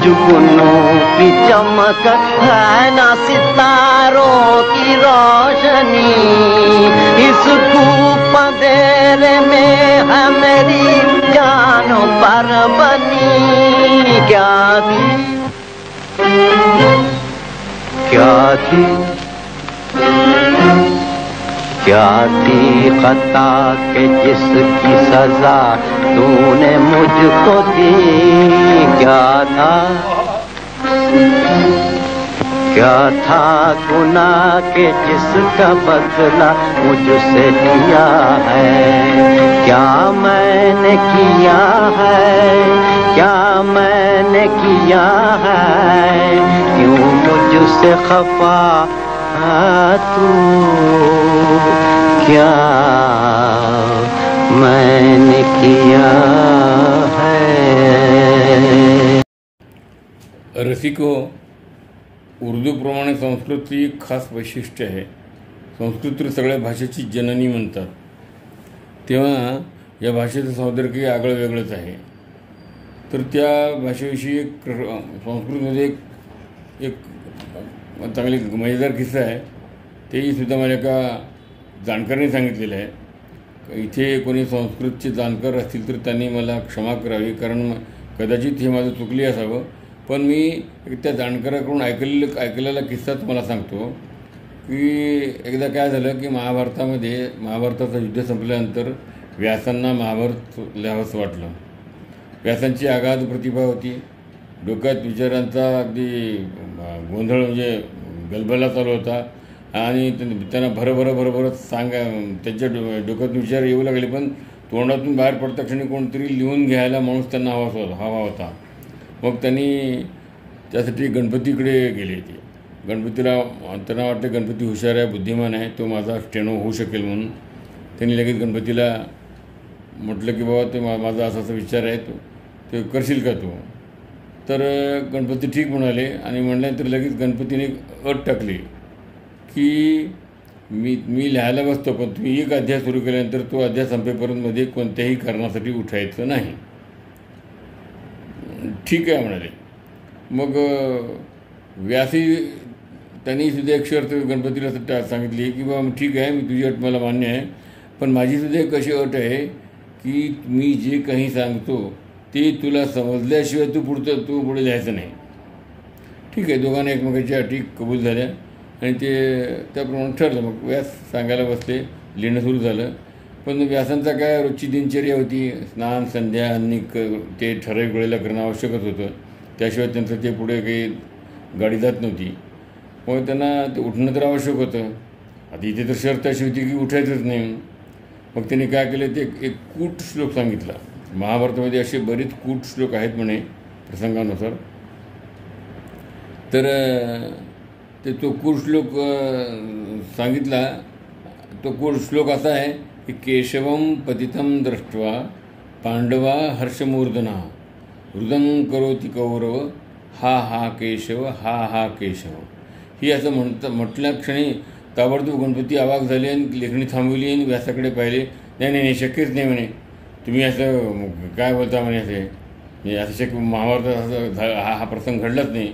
जुगनों की चमक है ना सितारों की रोशनी, इस धूप अंधेरे में है मेरी जान पर बनी। क्या थी खता के जिसकी सजा तूने मुझको दी। क्या था गुनाह के जिसका बदला मुझसे लिया है। क्या मैंने किया है, क्यों मुझसे खफा तू। क्या मैंने किया है। रसिको, उर्दूप्रमाणे संस्कृतची एक खास वैशिष्ट्य आहे. संस्कृत सगळ्या भाषेची जननी म्हणतात. तेव्हा या भाषेचं सौंदर्य आगळं वेगळंच आहे. तर त्या भाषेविषयी संस्कृतमध्ये एक चांगली मजेदार किस्सा आहे. तेही सुद्धा मला एका जाणकाराने सांगितलेलं आहे. इथे कोणी संस्कृतचे जाणकार असतील तर त्यांनी मला क्षमा करावी, कारण कदाचित हे माझं चुकले असावं. पण मी त्या जाणकाराकडून ऐकलेला किस्सा तुम्हाला सांगतो की एकदा काय झालं की महाभारताचं युद्ध संपल्यानंतर व्यासांना महाभारत लिहावंसं वाटलं. व्यासांची आगाध प्रतिभा होती. डोक्यात विचारांचा अगदी गोंधळ म्हणजे गलबला चालू होता आणि त्यांना भरभरत त्यांच्या डोक्यात विचार येऊ लागले. पण तोंडातून बाहेर पडता क्षणी कोणतरी लिहून घ्यायला माणूस त्यांना हवा होता. मग त्यांनी त्यासाठी गणपतीकडे गेले. ते गणपतीला त्यांना वाटतं गणपती हुशार आहे, बुद्धिमान आहे, तो माझा स्टेनो होऊ शकेल म्हणून त्यांनी लगेच गणपतीला म्हटलं की बाबा ते माझा असा विचार आहे, ते करशील का तू. तर गणपती ठीक म्हणाले आणि म्हणल्यानंतर लगेच गणपतीने अट टाकली की मी लिहायला बसतो, पण तुम्ही एक अध्याय सुरू केल्यानंतर तो अध्याय संपेपर्यंत मध्ये कोणत्याही कारणासाठी उठायचं नाही. ठीक आहे म्हणाले. मग व्यासी त्यांनी सुद्धा एक शर्त गणपतीला सांगितली की बाबा ठीक आहे, मी तुझी अट मला मान्य आहे, पण माझी सुद्धा एक अशी अट आहे की मी जे काही सांगतो ते तुला समजल्याशिवाय तू पुढे लिहायचं नाही. ठीक आहे. दोघांना एकमेकांच्या अटी कबूल झाल्या आणि ते त्याप्रमाणे ठरलं. मग व्यास सांगायला बसले, लिहिणं सुरू झालं. पण व्यासांचा काय रोजची दिनचर्या होती, स्नान संध्या आणि ते ठराविक वेळेला करणं आवश्यकच होतं. त्याशिवाय त्यांचं ते पुढे काही गाडी जात नव्हती. मग त्यांना ते उठणं तर आवश्यक होतं. आता इथे तर शर्त अशी होती की उठायचंच नाही. मग त्यांनी काय केलं, ते एक कूट श्लोक सांगितला. महाभारतामध्ये असे बरेच कूट श्लोक आहेत म्हणे प्रसंगानुसार. तर तो कूट श्लोक सांगितला. तो कूट श्लोक असा आहे की केशवम पतितं दृष्ट्वा पांडवा हर्षमूर्धना हृदं करोति कौरव हा हा केशव हा हा केशव. ही असं म्हटल्या क्षणी ताबडतोब गणपती अवाक झाले आणि लेखणी थांबवली आणि व्यासाकडे पाहिले. नाही शक्यच नाही म्हणे, तुम्ही असं काय बोलता म्हणे, असं शक्य महाभारतात असं हा प्रसंग घडलाच नाही.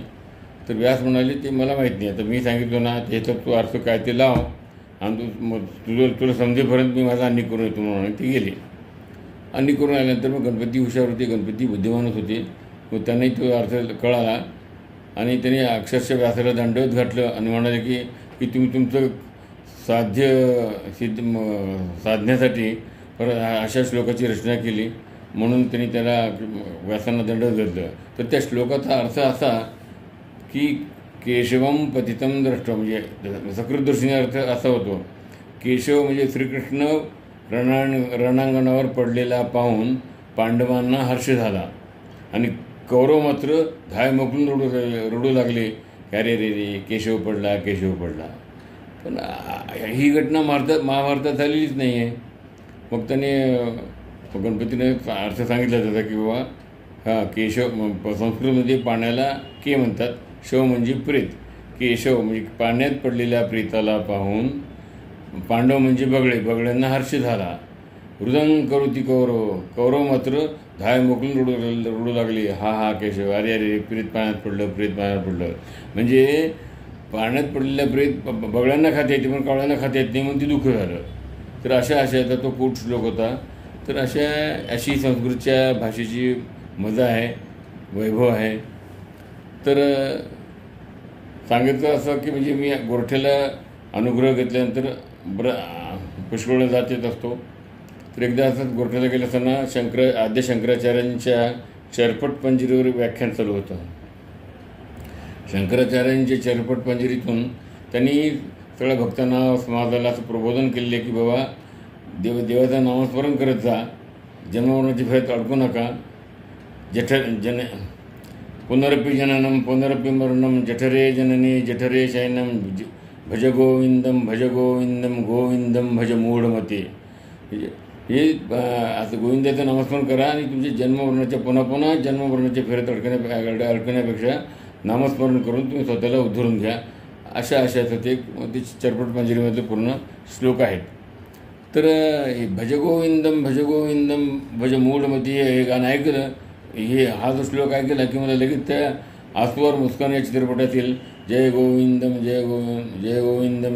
तर व्यास म्हणाले ते मला माहीत नाही, आता मी सांगितलो ना त्याचा तू अर्थ काय ते लाव आणि तुला समजेपर्यंत मी माझा अन्य करून येतो म्हणून ते गेले. अन्य करून आल्यानंतर मग गणपती हुशार होते, गणपती बुद्धिमानच होते. मग त्यांनाही तो अर्थ कळाला आणि त्यांनी अक्षरशः व्यासाला दंडवत घातलं आणि म्हणाले की तुम्ही तुमचं साधण्यासाठी परत अशा श्लोकाची रचना केली म्हणून त्यांनी त्याला व्यासांना दंडवत घातलं. तर त्या श्लोकाचा अर्थ असा की केशवम पतितं दृष्ट, म्हणजे सकृतदर्शिनी अर्थ असा होतो. केशव म्हणजे श्रीकृष्ण रणांगणावर पडलेला पाहून पांडवांना हर्ष झाला आणि कौरव मात्र धाय मोकळून रडू लागले, अरे रे केशव पडला. पण ही घटना महाभारतात झालेलीच नाही आहे. मग त्याने गणपतीने अर्थ सांगितला त्याचा की बाबा हा केशव संस्कृतमध्ये पाण्याला के म्हणतात. शव म्हणजे प्रेत. केशव म्हणजे पाण्यात पडलेल्या प्रेताला पाहून पांडव म्हणजे बगळे, बगड्यांना हर्ष झाला. हृदंग करोती कौरव, कौरव मात्र धाय मोकळून रडू लागले. हा हा केशव, अरे अरे प्रेत पाण्यात पडलं, प्रेत पाण्यात पडलं. म्हणजे पाण्यात पडलेल्या प्रेत बगड्यांना खाता येते पण कावळ्यांना खाता येत नाही म्हणून ते दुःख झालं. तर अशा तो कूट श्लोक होता. तर अशी संस्कृतच्या भाषेची मजा आहे, वैभव आहे. तर सांगितलं असं की म्हणजे मी गोरठ्याला अनुग्रह घेतल्यानंतर पुष्कळ जात येत असतो. तर एकदा असंच गोरठ्याला गेलं असताना आद्य शंकराचार्यांच्या चरपट पंजिरीवर व्याख्यान चालू होतं. शंकराचार्यांच्या चरपट पंजिरीतून त्यांनी सगळ्या भक्तांना समाजाला असं प्रबोधन केले की बाबा देवाचं नामस्मरण करत जा, जन्ममरणाची फेऱ्यात अडकू नका. पुनरपि जननम पुनरपि मरणम जठरे जननी जठरे शयनम भज गोविंदम गोविंदम भज मूढमते. हे असं गोविंदाचं नामस्मरण करा आणि तुमच्या जन्ममरणाच्या पुन्हा जन्ममरणाच्या फेऱ्यात अडकण्यापेक्षा नामस्मरण करून तुम्ही स्वतःला उद्धरून घ्या. अशा ते चरपट पंजिरीमधले पूर्ण श्लोक आहेत. तर हे भज गोविंदम भज मूढमती हे गाणं ऐकलं, हा जो श्लोक ऐकला की मला लगेच त्या आसुवर मुस्कान या चित्रपटातील जय गोविंदम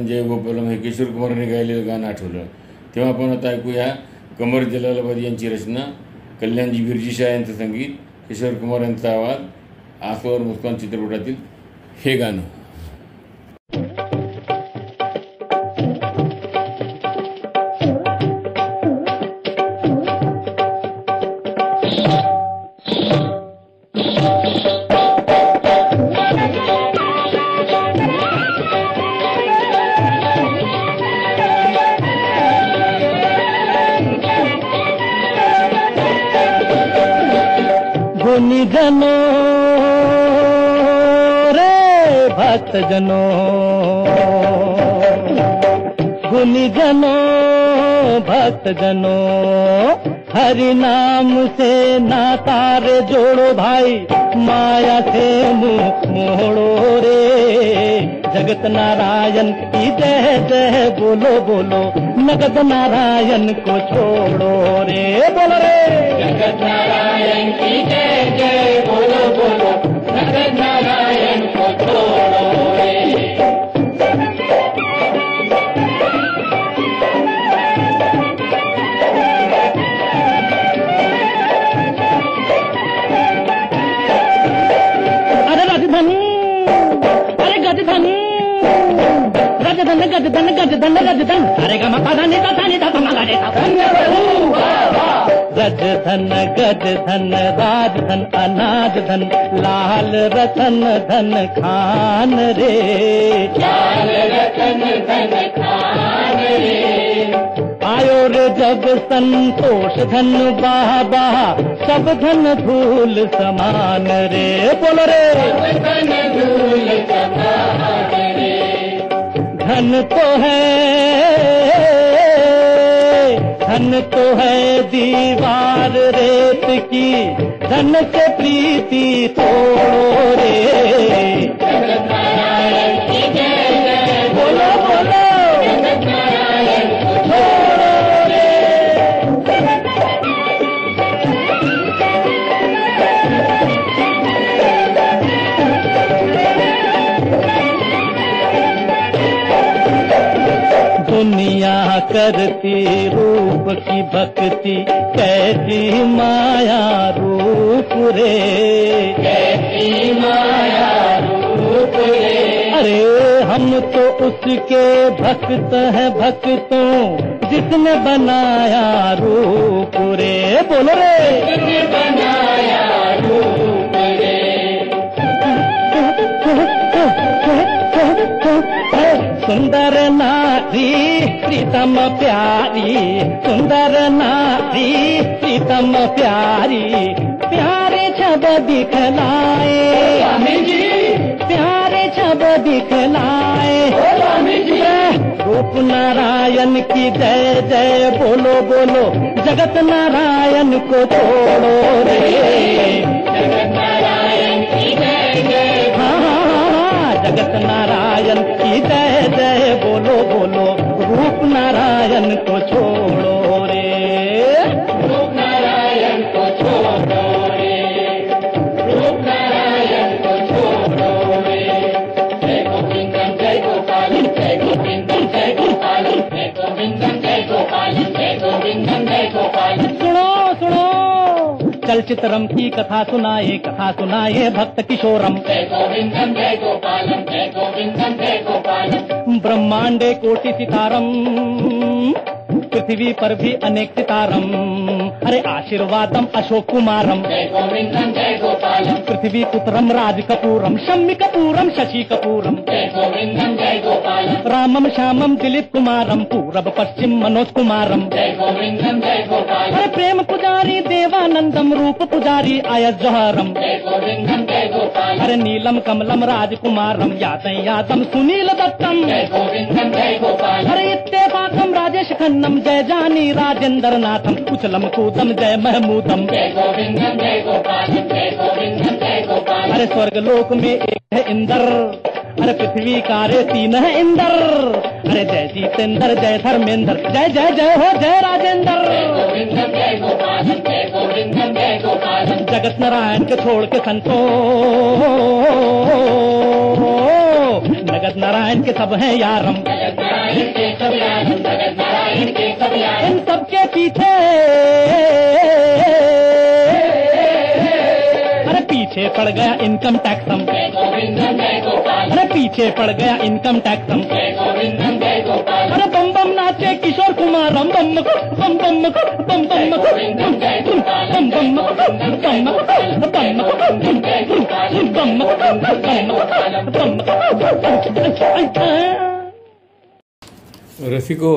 जय गोपालम हे किशोर कुमारांनी गायलेलं गाणं आठवलं. तेव्हा आपण आता ऐकूया कमर जलालाबाद यांची रचना, कल्याणजी बिरजीशाह यांचं संगीत, किशोर कुमार यांचा आवाज, आसुवर मुस्कान चित्रपटातील हे गाणं. जनों रे भक्त जनों, गुनी जनों भक्त जनों, हरि नाम से नाता रे जोड़ो भाई, माया से मुंह मोड़ो रे. जगत नारायण की जय जय बोलो बोलो, नगद नारायण को छोड़ो रे. बोलो रे जगत नारायण की जय जय बोलो बोलो, नगद नारायण को छोड़ो रे. अरे राजधन, अरे गजधन, राजधन गजधन गजधन राजधन, अरे गा मा धा नि धा धा नि धा मा गा रे धा. रजधन गजधन राजधन अनाज धन, लाल रतन धन खान रे. लाल रतन धन खान रे. आयो रे जब संतोष धन बाबा, सब धन धूल समान रे. बोलो रे धन धूल समान रे. धन तो है दीवार रेत की, धन से प्रीति तोड़ो रे. जगत नारायण की जय जय बोलो बोलो जगत नारायण को छोड़ो रे. दुनिया करती रूप की भक्ति, कैसी माया रूप रे. कैसी माया रूप रे. अरे हम तो उसके भक्त हैं भक्तों, जिसने बनाया रूप रे. बोलो रे जिसने बनाया रूप रे. सुंदर नारी प्रीतम प्यारी, सुंदर नारी प्रीतम प्यारी, प्यारे छब दिखलाए स्वामी जी, प्यारे छब दिखलाए. स्वामी जी. रूप नारायण की जय जय बोलो बोलो, जगत नारायण को छोड़ो रे। जगत नारायण की जय जय, हाँ, जगत नारायण की जय जय बोलो बोलो, रूप नारायण को छोड़ो रे। रूप नारायण को छोड़ो रे, रूप नारायण को छोड़ो रे। जय गोविंदम जय गोपालम, जय गोविंदम जय गोपालम, जय गोविंदम जय गोपालम, जय गोविंदम जय गोपालम। सुनो सुनो, चलचित्रम की कथा सुनाए भक्त किशोरम। जय गोविंदम जय गोपालम, जय गोविंदम जय गोपालम। ब्रह्मांडे कोटि सितारम, पृथ्वी पर भी अनेक सितारम। अरे आशीर्वादम अशोक कुमारम, जय गोविंदम जय गोपालम, पृथ्वी पुत्रम राज कपूरम, शम्मी कपूरम शशि कपूरम। जय गोविंदम जय गोपालम, रामम श्यामम दिलीप कुमारम, पूरब पश्चिम मनोज कुमारम। जय गोविंदम जय गोपालम, अरे प्रेम पुजारी देवानंदम, रूप पुजारी आयस जौहरम। जय गोविंदम जय गोपालम, अरे नीलम कमलम राजकुमारम, यादम सुनील दत्तम। जय गोविंदम जय गोपालम, अरे इत्तेफाकम राजेश खन्नम, जय जानी राजेंद्र नाथम, उछलम कूदम जय महमूदम। जय गोविंदम जय गोपालम, जय गोविंदम जय गोपालम। अरे स्वर्ग लोक में एक है इंद्र, अरे पृथ्वी का रे तीन है इंद्र। अरे जय जितेंद्र जय धर्मेंद्र, जय जय जय हो जय राजेंद्र। गोविंदम जय गोपालम, जय गोविंदम जय गोपालम। जगत नारायण के छोड़ के संतो, जगत नारायण के सब हैं यारम। जगत नारायण के सब यारम, जगत नारायण के सब यारम। इन सबके पीछे, अरे पीछे पड़ गया इनकम टैक्सम। जय गोविंदम जय गोपालम, अरे पीछे पड़ गया इनकम टैक्सम। जय गोविंदम जय गोपालम। अरे बम बम नाचे किशोर कुमारम, बम को बम बम को बम बम को गोविंदम जय गोपालम, बम बम को बम बम को बम गोविंदम जय गोपालम, बम गोविंदम जय गोपालम। रसिको,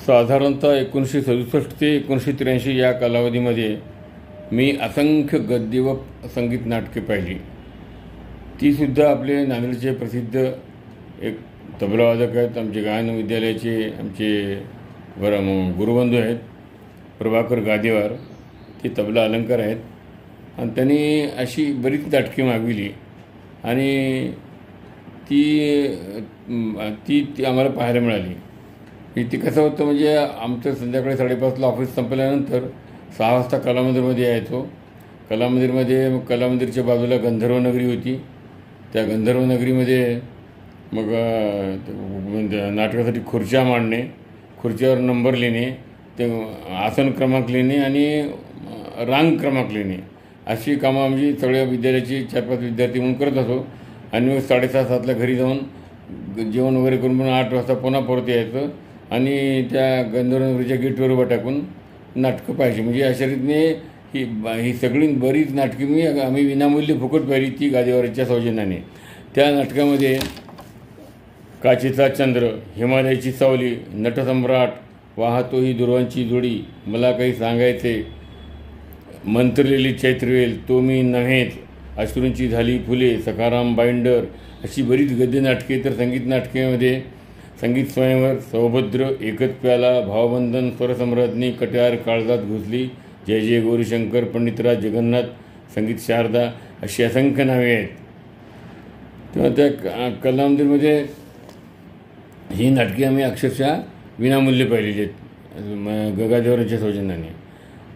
साधारणतः 1967 ते 1983 या कालावधीमध्ये मी असंख्य गद्य व संगीत नाटके पाहिली. तीसुद्धा आपले नांदेडचे प्रसिद्ध एक तबलावादक आहेत, आमचे गायन विद्यालयाचे आमचे गुरुबंधू आहेत प्रभाकर गादेवार, ते तबला अलंकार आहेत. आणि त्यांनी अशी बरीच नाटके मागविली आणि ती आम्हाला पाहायला मिळाली. ती कसं होतं म्हणजे आमचं संध्याकाळी 5:30ला ऑफिस संपल्यानंतर 6 वाजता कलामंदिरमध्ये यायचो. कलामंदिरच्या बाजूला गंधर्वनगरी होती. त्या गंधर्वनगरीमध्ये मग नाटकासाठी खुर्च्या मांडणे, खुर्च्यावर नंबर लिहिणे, ते आसन क्रमांक लिहिणे आणि रांग क्रमांक लिहिणे अशी कामं आमची सगळ्या विद्यालयाची 4-5 विद्यार्थी म्हणून करत असो. आणि मग 6:30-7ला घरी जाऊन जेवण वगैरे करून पण 8 वाजता पुन्हा परत यायचं आणि त्या गंधर्वनगरीच्या गेटवर उभं टाकून नाटकं पाहायची. म्हणजे अशा रीतीने ही सगळी बरीच नाटके आम्ही विनामूल्य फुकट पाहिली ती गादेवारच्या सौजन्याने. त्या नाटकामध्ये काचेचा चंद्र, हिमालयाची सावली, नटसम्राट, वाहतो ही दुर्वांची जोडी, मला काही सांगायचे, मंत्रलेली चैत्रवेल, तो मी नव्हेच, अश्रूंची झाली फुले, सखाराम बाइंडर अशी बरीच गद्य नाटके. तर संगीत नाटकेमध्ये संगीत स्वयंवर, सौभद्र, एकच प्याला, भावबंधन, स्वरसम्राज्ञी, कट्यार काळजात घुसली, जय जय गौरीशंकर, पंडितराज जगन्नाथ, संगीत शारदा अशी असंख्य नावे आहेत. तेव्हा त्या कलामंदिरमध्ये ही नाटके आम्ही अक्षरशः विनामूल्य पाहिलेली आहेत गादेवारांच्या सौजन्याने.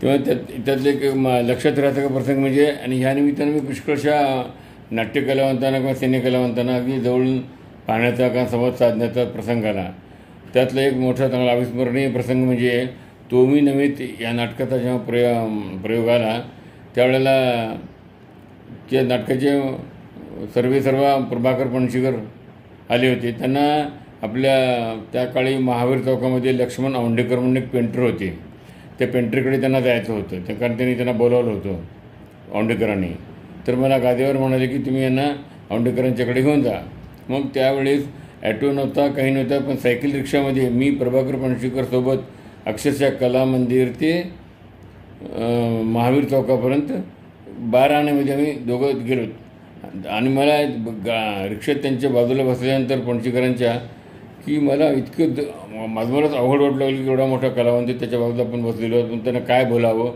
तेव्हा त्यातले एक लक्षात राहतं का प्रसंग म्हणजे, आणि ह्या निमित्तानं मी पुष्कळशा नाट्यकलावंतांना किंवा सिनेकलावंतांना अगदी जवळून पाहण्याचा किंवा संवाद साधण्याचा प्रसंग आला. त्यातला एक मोठा चांगला अविस्मरणीय प्रसंग म्हणजे तो मी नव्हे या नाटकाचा जेव्हा प्रयोग आला त्यावेळेला त्या नाटकाचे सर्व प्रभाकर पणशीकर आले होते. त्यांना आपल्या त्या काळी महावीर चौकामध्ये लक्ष्मण औंढेकर म्हणून एक पेंटर होते, त्या पेंटरकडे त्यांना जायचं होतं, कारण त्यांनी त्यांना बोलावलं होतं औंढेकरांनी. तर मला गादेवार म्हणाले की तुम्ही यांना औंढेकरांच्याकडे घेऊन जा. मग त्यावेळेस ॲटो नव्हता, काही नव्हता, पण सायकल रिक्षामध्ये मी प्रभाकर पणशीकरसोबत अक्षरशः कला मंदिर ते महावीर चौकापर्यंत 12 आण्यामध्ये आम्ही दोघं गेलो. आणि मला रिक्षेत त्यांच्या बाजूला बसल्यानंतर पणशीकरांच्या की मला इतकं मलाच अवघड वाटू लागलं की एवढा मोठा कलावंत त्याच्या बाजूला आपण बसलेलो आहोत, पण त्यांना काय बोलावं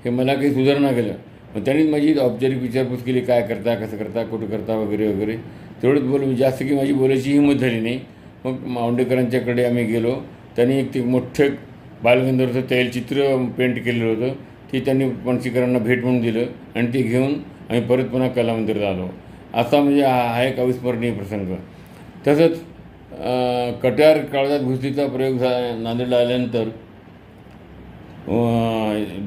हे मला काही सुधारणा केलं. मग त्यांनीच माझी औपचारिक विचारपूस केली, काय करता, कसं करता, कुठं करता वगैरे वगैरे. तेवढंच बोलू, जास्त की माझी बोलायची हिंमत झाली नाही. मग मावंडेकरांच्याकडे आम्ही गेलो. त्यांनी एक ते मोठं बालगंधर्वचं तैलचित्र पेंट केलेलं होतं, ते त्यांनी पणशीकरांना भेट म्हणून दिलं आणि ते घेऊन आम्ही परत पुन्हा कलामंदिरात आलो. असा म्हणजे हा एक अविस्मरणीय प्रसंग. तसंच कट्यार काळजात घुसलीचा प्रयोग नांदेडला आल्यानंतर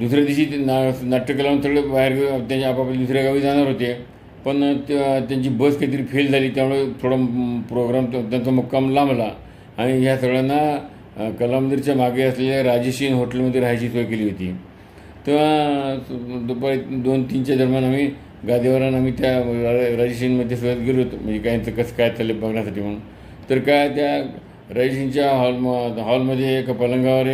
दुसऱ्या दिवशी ते नाट्यकलावंत सगळे बाहेर त्यांच्या आपापल्या दुसऱ्या गावी जाणार होते, पण त्यांची बस काहीतरी फेल झाली, त्यामुळे थोडा प्रोग्राम त्यांचा मुक्काम लांबला आणि ह्या सगळ्यांना कलामंदिरच्या मागे असलेल्या राजेशीन हॉटेलमध्ये राहायची सोय केली होती. तेव्हा दुपारी 2-3च्या दरम्यान आम्ही गादीवरून आम्ही त्या राजेशीनमध्ये सहज गेलो होतो, म्हणजे काहींचं कसं काय चाललं बघण्यासाठी म्हणून. तर काय त्या राजेशीनच्या हॉलमध्ये एका पलंगावर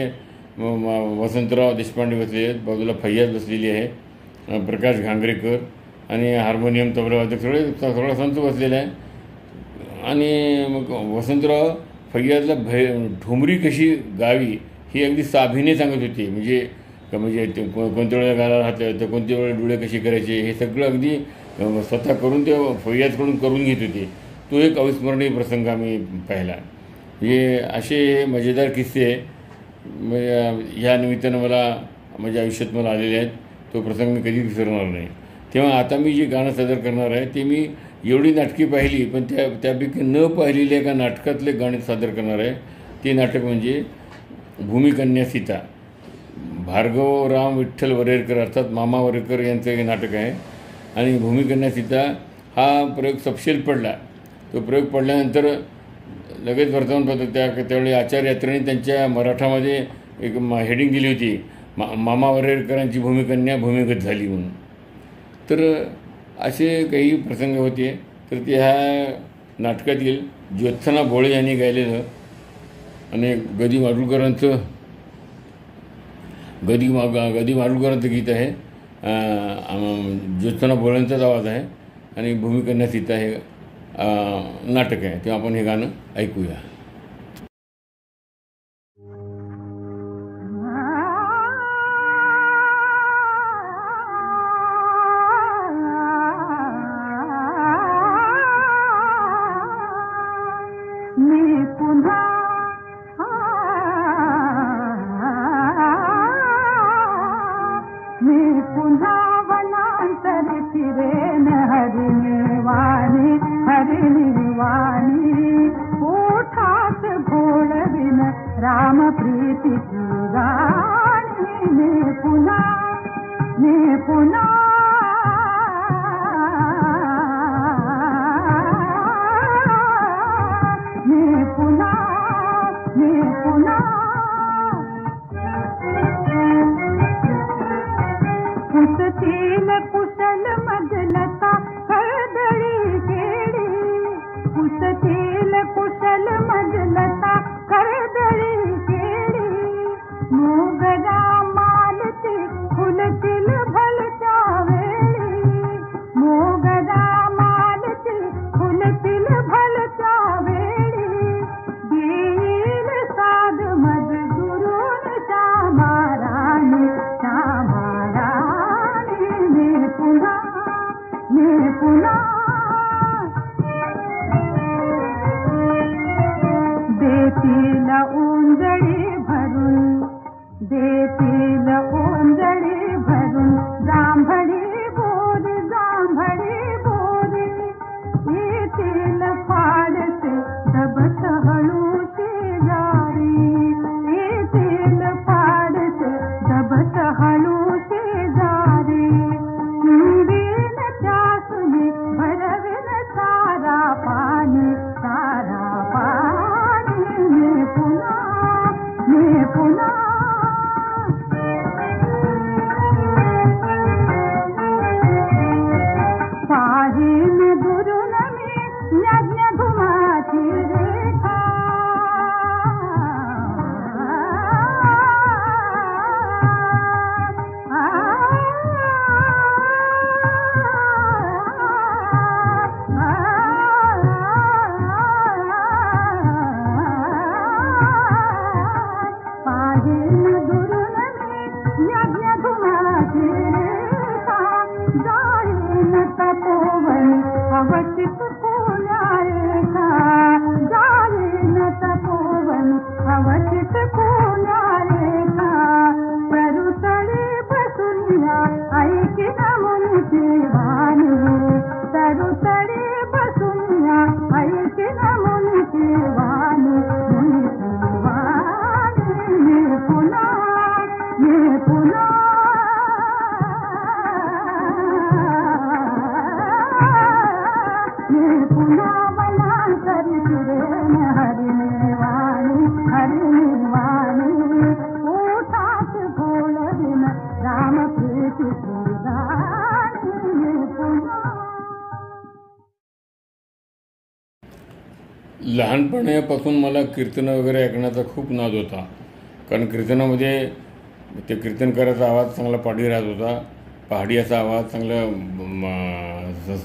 वसंतराव देशपांडे बसलेले आहेत, बाजूला फैयाज बसलेली आहे, प्रकाश घांगरेकर आणि हार्मोनियम तबलावादक सगळा संच बसलेला आहे. आणि मग वसंतराव फैयाजला ठुमरी कशी गावी ही अगदी साभीने सांगत होती, म्हणजे कोणत्या वेळेला गाला राहतं तर कोणत्या वेळेला डोळे कशी करायचे हे सगळं अगदी स्वतः करून ते फैयाजकडून करून घेत होते. तो एक अविस्मरणीय प्रसंग आम्ही पाहिला. हे असे मजेदार किस्से ह्या निमित्तानं माझ्या आयुष्यात मला आलेले आहेत. तो प्रसंग मी कधीच विसरणार नाही. तेव्हा आता मी जे गाणं सादर करणार आहे ते मी एवढी नाटके पाहिली, पण त्यापैकी न पाहिलेल्या एका नाटकातले गाणे सादर करणार आहे. ते नाटक म्हणजे भूमिकन्या सीता. भार्गवराम विठ्ठल वरेरकर अर्थात मामा वरेरकर यांचं हे नाटक आहे. आणि भूमिकन्या सीता हा प्रयोग सपशेल पडला. तो प्रयोग पडल्यानंतर लगेच वर्तमानपत्र त्यावेळी आचार्य यात्रेने त्यांच्या मराठामध्ये एक हेडिंग दिली होती, मामा वरेरकरांची भूमिकन्या भूमिगत झाली म्हणून. तर असे काही प्रसंग होते. तर ते ह्या नाटकातील ज्योत्सना भोळे यांनी गायलेलं आणि गदी माडगुळकरांचं गीत आहे. ज्योत्सना भोळेंचाच आवाज आहे आणि भूमिकन्या सीता हे नाटक आहे. तेव्हा आपण हे गाणं ऐकूया. लहानपणापासून मला कीर्तन वगैरे ऐकण्याचा खूप नाद होता. कारण कीर्तनामध्ये ते कीर्तनकाराचा आवाज चांगला पहाडी राहत होता. पहाडी असा आवाज चांगला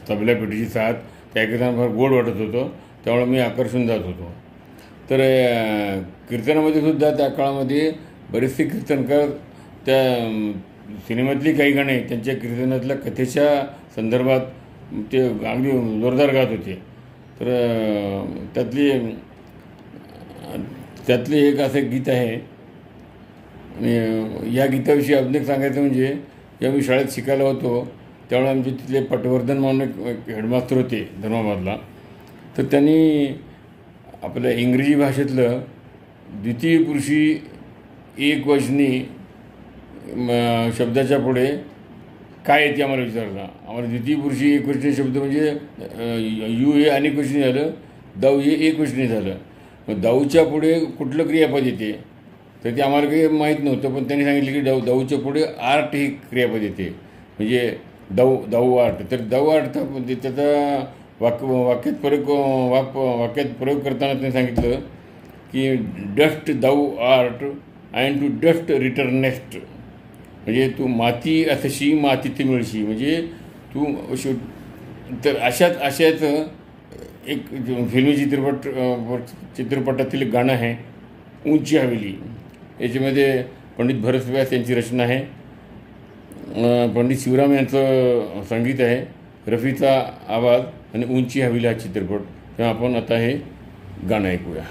तबल्या पेटीची साथ त्या कीर्तनात फार गोड वाटत होतं. त्यामुळे मी आकर्षून जात होतो. तर कीर्तनामध्ये सुद्धा त्या काळामध्ये बरेचसे कीर्तनकार त्या सिनेमातली काही गाणे त्यांच्या कीर्तनातल्या कथेच्या संदर्भात ते अगदी जोरदार गात होते. तर त्यातले एक असं गीत आहे. आणि या गीताविषयी अजून एक सांगायचं म्हणजे जेव्हा मी शाळेत शिकायला होतो त्यावेळेला आमचे तिथले पटवर्धन म्हणून एक हेडमास्तर होते धर्माबादला. तर त्यांनी आपल्या इंग्रजी भाषेतलं द्वितीय पुरुषी एकवचनी शब्दाच्या पुढे काय येते आम्हाला विचारला. आम्हाला द्वितीय पुरुषी एकवचनी शब्द म्हणजे यू हे अनेकवचनी झालं, दौ हे एकवचनी झालं. मग दौच्या पुढे कुठलं क्रियापद येते तर ते आम्हाला काही माहीत नव्हतं. पण त्यांनी सांगितलं की दौच्या पुढे आर्ट ही क्रियापद येते. म्हणजे दौ आर्ट. तर दौ आर्ट म्हणजे त्याचा वाक्यात प्रयोग करताना त्यांनी सांगितलं की डस्ट दौ art and to dust returnest. म्हणजे तू माती असशी माती ते मिळशी. म्हणजे तू तर अशाच एक फिल्मी चित्रपटातील गाणं आहे ऊंची हवेली. याच्यामध्ये पंडित भरत व्यास यांची रचना आहे, पंडित शिवराम यांचं संगीत आहे, रफीचा आवाज आणि ऊंची हवेली हा चित्रपट. तेव्हा आपण आता हे गाणं ऐकूया.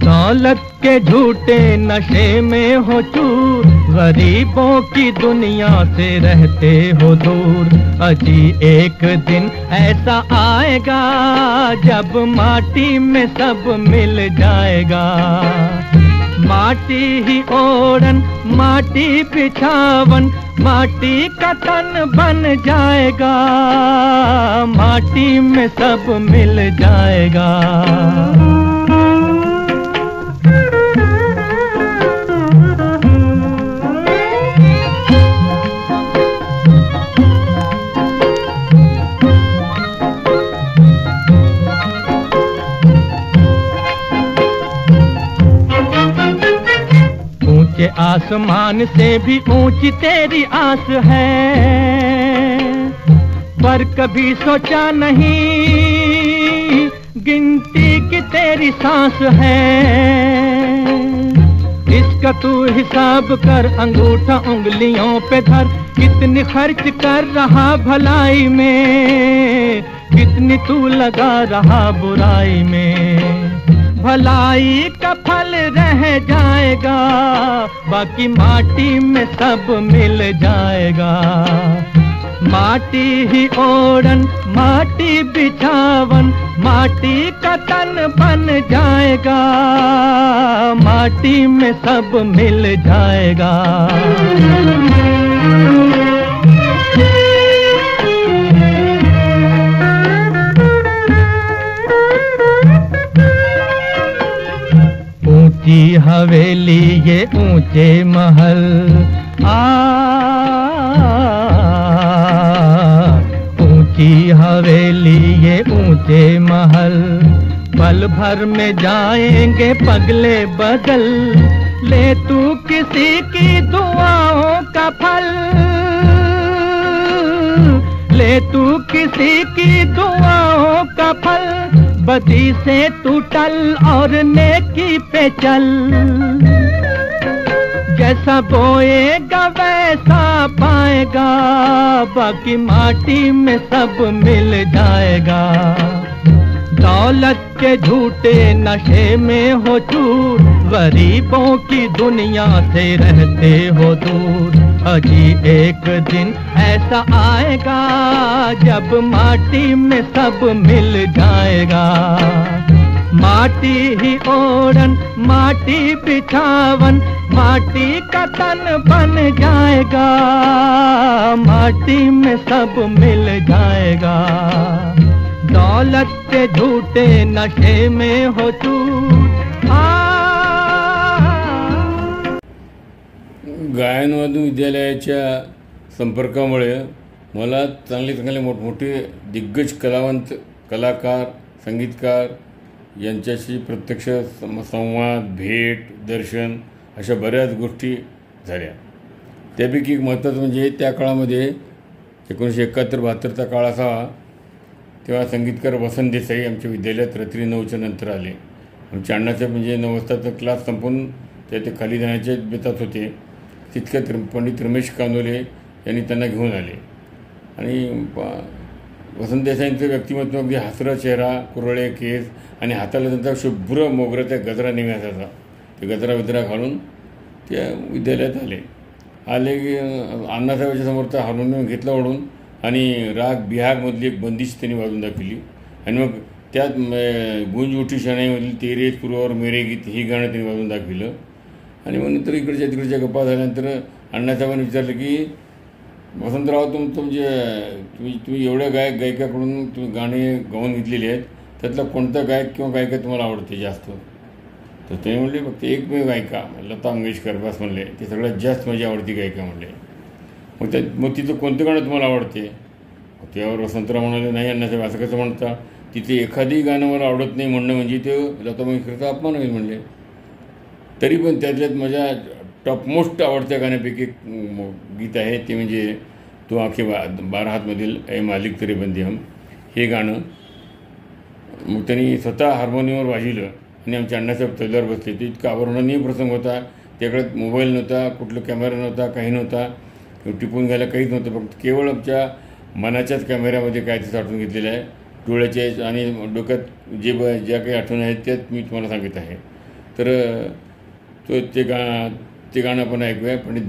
दौलत के झूठे नशे में हो चूर, गरीबों की दुनिया से रहते हो दूर. अजी एक दिन ऐसा आएगा जब माटी में सब मिल जाएगा. माटी ही ओढ़न माटी बिछावन, माटी का तन बन जाएगा. माटी में सब मिल जाएगा. ऊंचे आसमान से भी ऊंची तेरी आस है, पर कभी सोचा नहीं गिनती की तेरी सांस है. इसका तू हिसाब कर, अंगूठा उंगलियों पे धर. कितनी खर्च कर रहा भलाई में, कितनी तू लगा रहा बुराई में. भलाई का फल रह जाएगा, बाकी माटी में सब मिल जाएगा. माटी ही ओढ़न माटी बिछावन, माटी का तन बन जाएगा. माटी में सब मिल जाएगा. ऊंची हवेली ये ऊंचे महल, ऊंची हवेली ये ऊंचे महल. पल भर में जाएंगे पगले बदल, ले तू किसी की दुआओं का फल. ले तू किसी की दुआओं का फल. बदी से तू टल और नेकी पे चल. जैसा बोएगा वैसा पाएगा, बाकी माटी में सब मिल जाएगा. दौलत के झूठे नशे में हो चूर, गरीबों की दुनिया से रहते हो दूर. अजी एक दिन ऐसा आएगा जब माटी में सब मिल जाएगा. माटी ही ओढ़न माटी बिछावन, माटी का तन बन जाएगा. माटी में सब मिल जाएगा. दौलत के झूठे नशे में हो चूर. गायनवादन विद्यालयाच्या संपर्कामुळे मला चांगले चांगले मोठमोठे दिग्गज कलावंत, कलाकार, संगीतकार यांच्याशी प्रत्यक्ष संवाद, भेट, दर्शन अशा बऱ्याच गोष्टी झाल्या. त्यापैकी एक महत्त्वाचं म्हणजे त्या काळामध्ये 1971-72चा काळ असावा, तेव्हा संगीतकार वसंत देसाई आमच्या विद्यालयात रात्री 9च्या नंतर आले. आमच्या अण्णाचं म्हणजे 9 वाजताचा क्लास संपून ते खाली जाण्याच्या बेतात होते. तितक्यात पंडित रमेश कानोले यांनी त्यांना घेऊन आले आणि वसंत देसाईंचं व्यक्तिमत्व अगदी हसरा चेहरा, कुरळे केस आणि हाताला त्यांचा शुभ्र मोगऱ्याचा गजरा नेहमी असायचा. ते गजरा घालून त्या विद्यालयात आले की अण्णासाहेबांच्या समोरचा हार्मोनियम घेतला ओढून आणि राग बिहागमधली एक बंदिश त्यांनी वाजून दाखवली आणि मग त्यात गुंज उठी शनाईमधील तेरे पुरावर मेरे गीत ही गाणं त्यांनी वाजून दाखविलं. आणि मग नंतर इकडच्या तिकडच्या गप्पा झाल्यानंतर अण्णासाहेबांनी विचारलं की वसंतराव, तुमचं म्हणजे तुम्ही एवढ्या गायकाकडून तुम्ही गाणे गाऊन घेतलेली आहेत, त्यातला कोणता गायक किंवा गायिका तुम्हाला आवडते जास्त? तर ते म्हणले फक्त एकमेव गायिका लता मंगेशकर बस म्हणले, ती सगळ्यात जास्त माझी आवडती गायिका म्हणले. मग तिचं कोणतं गाणं तुम्हाला आवडते? त्यावर वसंतराव म्हणाले, नाही अण्णासाहेब असं कसं म्हणता, तिथे एखादी गाणं मला आवडत नाही म्हणणं म्हणजे ते लता मंगेशकरचा अपमान होईल म्हणले. तरी पण त्यातल्यात माझ्या टॉपमोस्ट आवडत्या गाण्यापैकी एक गीत आहे, ते म्हणजे तो आखे 12 हातमधील ए मालिक तेरे बंदे हम हे गाणं. मग त्यांनी स्वतः हार्मोनियमवर वाजवलं आणि आमच्या अण्णासाहेब तबल्यावर बसले. ते इतका आवर्णनीय प्रसंग होता. त्याकडे मोबाईल नव्हता, कुठलं कॅमेरा नव्हता, काही नव्हता, टिपून घ्यायला काहीच नव्हतं. फक्त केवळ आमच्या मनाच्याच कॅमेऱ्यामध्ये काय ते साठवून घेतलेलं आहे. डोळ्याच्या आणि डोक्यात ज्या काही आठवणी आहेत त्यात मी तुम्हाला सांगत आहे. तर ते गाणं आपण ऐकूया. पंडित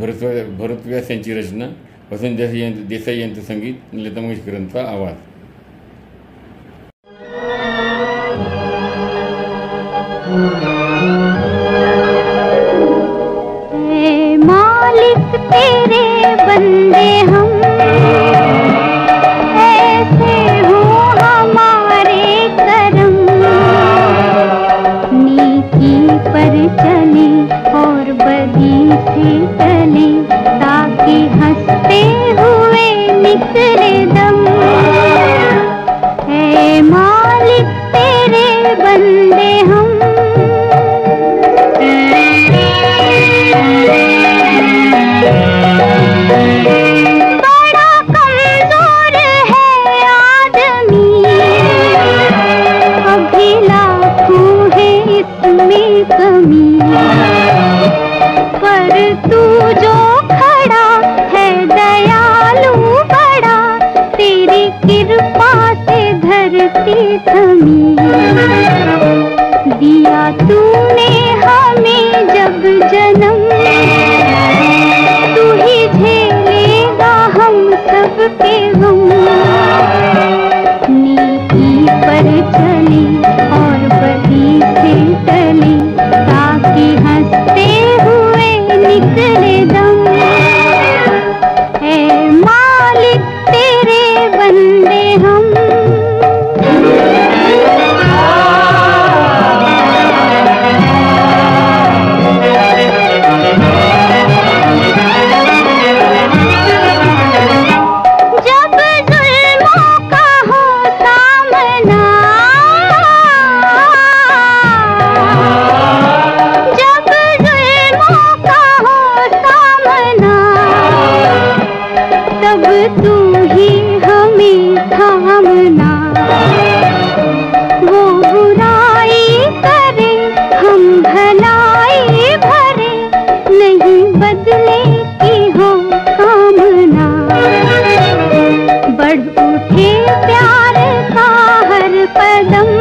भरत व्यास यांची रचना, वसंत देसाई यांचं संगीत, लता मंगेशकरांचा आवाज. मालिक तेरे बंदे हम, ऐसे हो हमारे करम, नीति पर चले और बदी से चले, ताकि हंसते हुए निकले दम. है मालिक तेरे बंदे हम. बड़ा कमजोर है आदमी, अभी लाखों है इसमें कमी, पर तू जो खड़ा है दयालु बड़ा, तेरी कृपा से धरती थमी. दिया तूने हमें जब जन्म, तू ही झेलेगा हम सबके गम. नीति पर चले और बदी से टले, ताकि हंसते हुए निकले दम. है मालिक तेरे बंदे हम. तू ही हमें थामना, वो बुराई करे हम भलाई भरे, नहीं बदले की हो कामना. बढ़ उठे प्यार का हर कदम,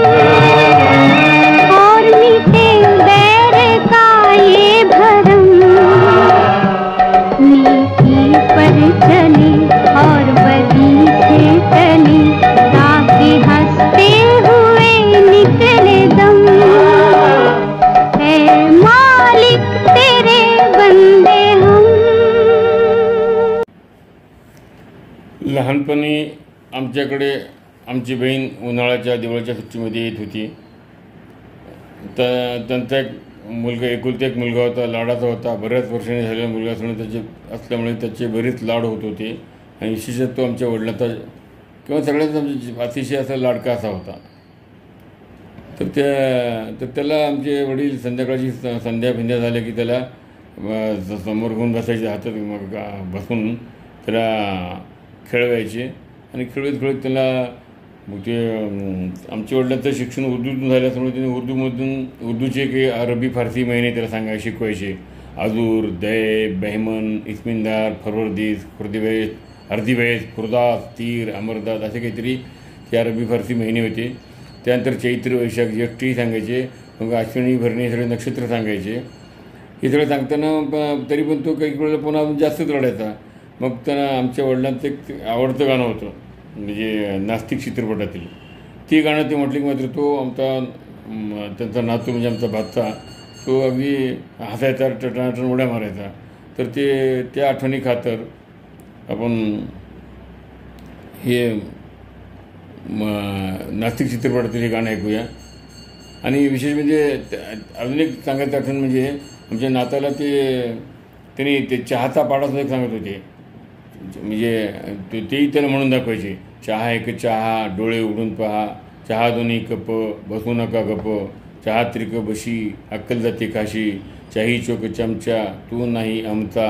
और मिटे बैर का ये भरम. नीति पर चले और बदी से टले, ताकि हंसते हुए निकले दम. है मालिक तेरे बंदे हम. लहानपणी आमच्याकडे आमची बहीण उन्हाळ्याच्या दिवाळीच्या सुट्टीमध्ये येत होती. तर त्यांचा एक मुलगा, एकुलता एक मुलगा होता, लाडाचा होता. बऱ्याच वर्षांनी झालेला मुलगा असल्यामुळे त्याचे बरेच लाड होत होते आणि विशेषतः तो आमच्या वडिलांचा किंवा सगळ्याच आमच्या अतिशय असा लाडका असा होता. तर त्याला आमचे वडील संध्याकाळची संध्या झाल्या की त्याला समोर घेऊन बसायचे, हातात मग बसून त्याला खेळवायचे आणि खेळत त्याला मग ते आमच्या वडिलांचं शिक्षण उर्दूतून झाल्यामुळे त्यांनी उर्दूचे काही अरबी फारसी महिने त्याला शिकवायचे. अजूर, दैब, बहमन, इस्मिंदार, फरवर्दीस, खुर्दिवेश, अर्दिवेश, खुर्दास, तीर, अमरदास असे काहीतरी ते अरबी फारसी महिने होते. त्यानंतर चैत्र, वैशाख, ज्येष्ठी सांगायचे. मग अश्विनी, भरणी सगळे नक्षत्र सांगायचे. हे सगळं सांगताना तरी पण तो काही वेळेला पुन्हा जास्तच रडायचा. मग त्यांना आमच्या वडिलांचं एक आवडतं गाणं होतं म्हणजे नास्तिक चित्रपटातील ती गाणं ते म्हटलं की मात्र तो आमचा त्यांचा नातू म्हणजे आमचा भाचा तो अगदी हसायचा, टटाटन उड्या मारायचा. तर त्या आठवणी खातर आपण हे नास्तिक चित्रपटातील हे गाणं ऐकूया. आणि विशेष म्हणजे अजून एक सांगायचं आठवण म्हणजे आमच्या नाताला त्यांनी ते चहाचा पाडाच एक सांगत होते. म्हणजे तेही त्याला म्हणून दाखवायचे, चहा एक चहा, डोळे उघडून पहा, चहा दोन्ही कप, बसू नका गप, चहा त्रिक बशी, अक्कल जाते काशी, चाही चोक चमचा, तू नाही आमचा,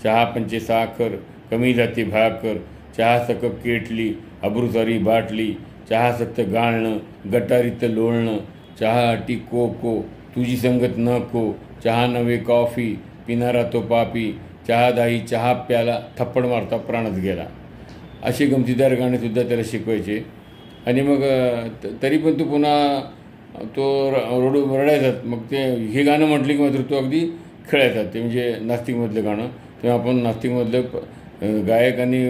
चहा पंचे साखर, कमी जाते भाकर, चहा सकप केटली, अब्रूसारी बाटली, चहा सक्त गाळणं, गटारीत लोळणं, चहा अटी को तुझी संगत नको, चहा नव्हे कॉफी, पिणारा तो पापी, चहा दाही चहा प्याला, थप्पड मारता प्राणच गेला. अशी गमतीदार गाणेसुद्धा त्याला शिकवायचे. आणि मग तरी पण तो पुन्हा तो रडायचा. मग ते हे गाणं म्हटलं की मात्र तो अगदी खेळायचा. ते म्हणजे नास्तिकमधलं गाणं. तेव्हा आपण नास्तिकमधलं गायक आणि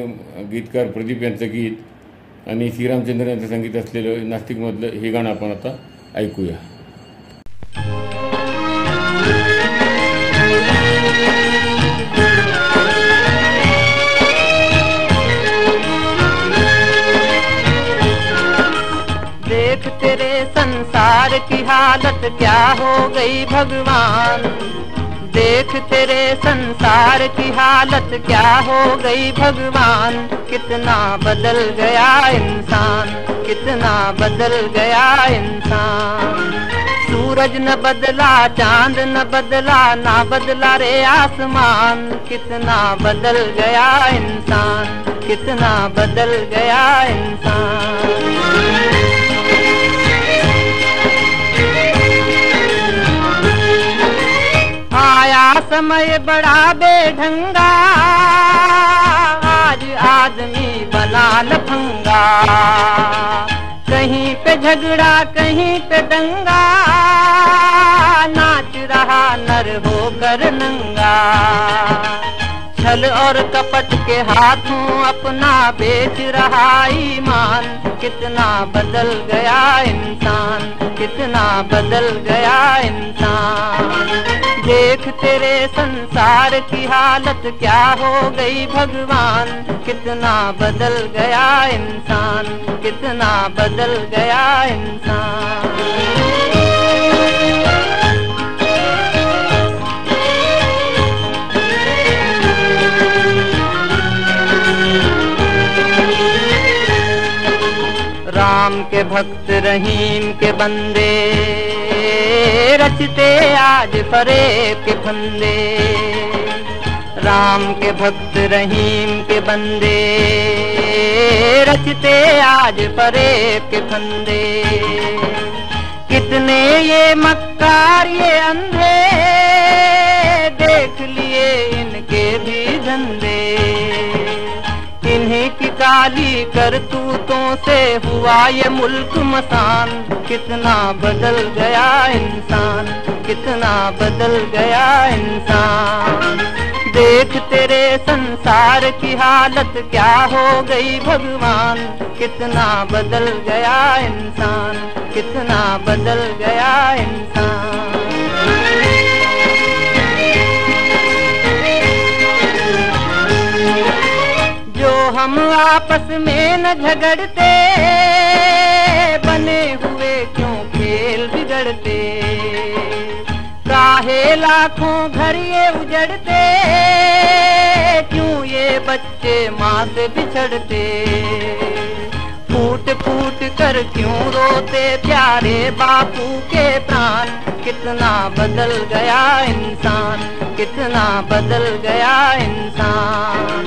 गीतकार प्रदीप यांचं गीत आणि श्रीरामचंद्र यांचं संगीत असलेलं नास्तिकमधलं हे गाणं आपण आता ऐकूया. देख तेरे संसार की हालत क्या हो गई भगवान, देख तेरे संसार की हालत क्या हो गई भगवान, कितना बदल गया इंसान, कितना बदल गया इंसान. सूरज न बदला, चांद न बदला, ना बदला रे आसमान, कितना बदल गया इंसान, कितना बदल गया इंसान. आया समय बड़ा बेढंगा, आज आदमी बना लफंगा, कहीं पे झगड़ा कहीं पे दंगा, नाच रहा नर होकर नंगा. छल और कपट के हाथों अपना बेच रहा ईमान, कितना बदल गया इंसान, कितना बदल गया इंसान. देख तेरे संसार की हालत क्या हो गई भगवान, कितना बदल गया इंसान, कितना बदल गया इंसान. राम के भक्त रहीम के बंदे, रचते आज फरेब के फंदे. राम के भक्त रहीम के बंदे, रचते आज फरेब के फंदे. कितने ये मक्कार ये अंधे, देख लिए इनके भी धंधे. इन्हीं की काली करतूतों से हुआ ये मुल्क मसान, कितना बदल गया इंसान, कितना बदल गया इंसान. देख तेरे संसार की हालत क्या हो गई भगवान, कितना बदल गया इंसान, कितना बदल गया इंसान. जो हम आपस में न झगड़ते, बने हुए क्यों खेल बिगड़ते. काहे लाखों घर ये उजड़ते, क्यों ये बच्चे माँ से बिछड़ते, फूट फूट कर क्यों रोते प्यारे बापू के प्राण। कितना बदल गया इंसान, कितना बदल गया इंसान।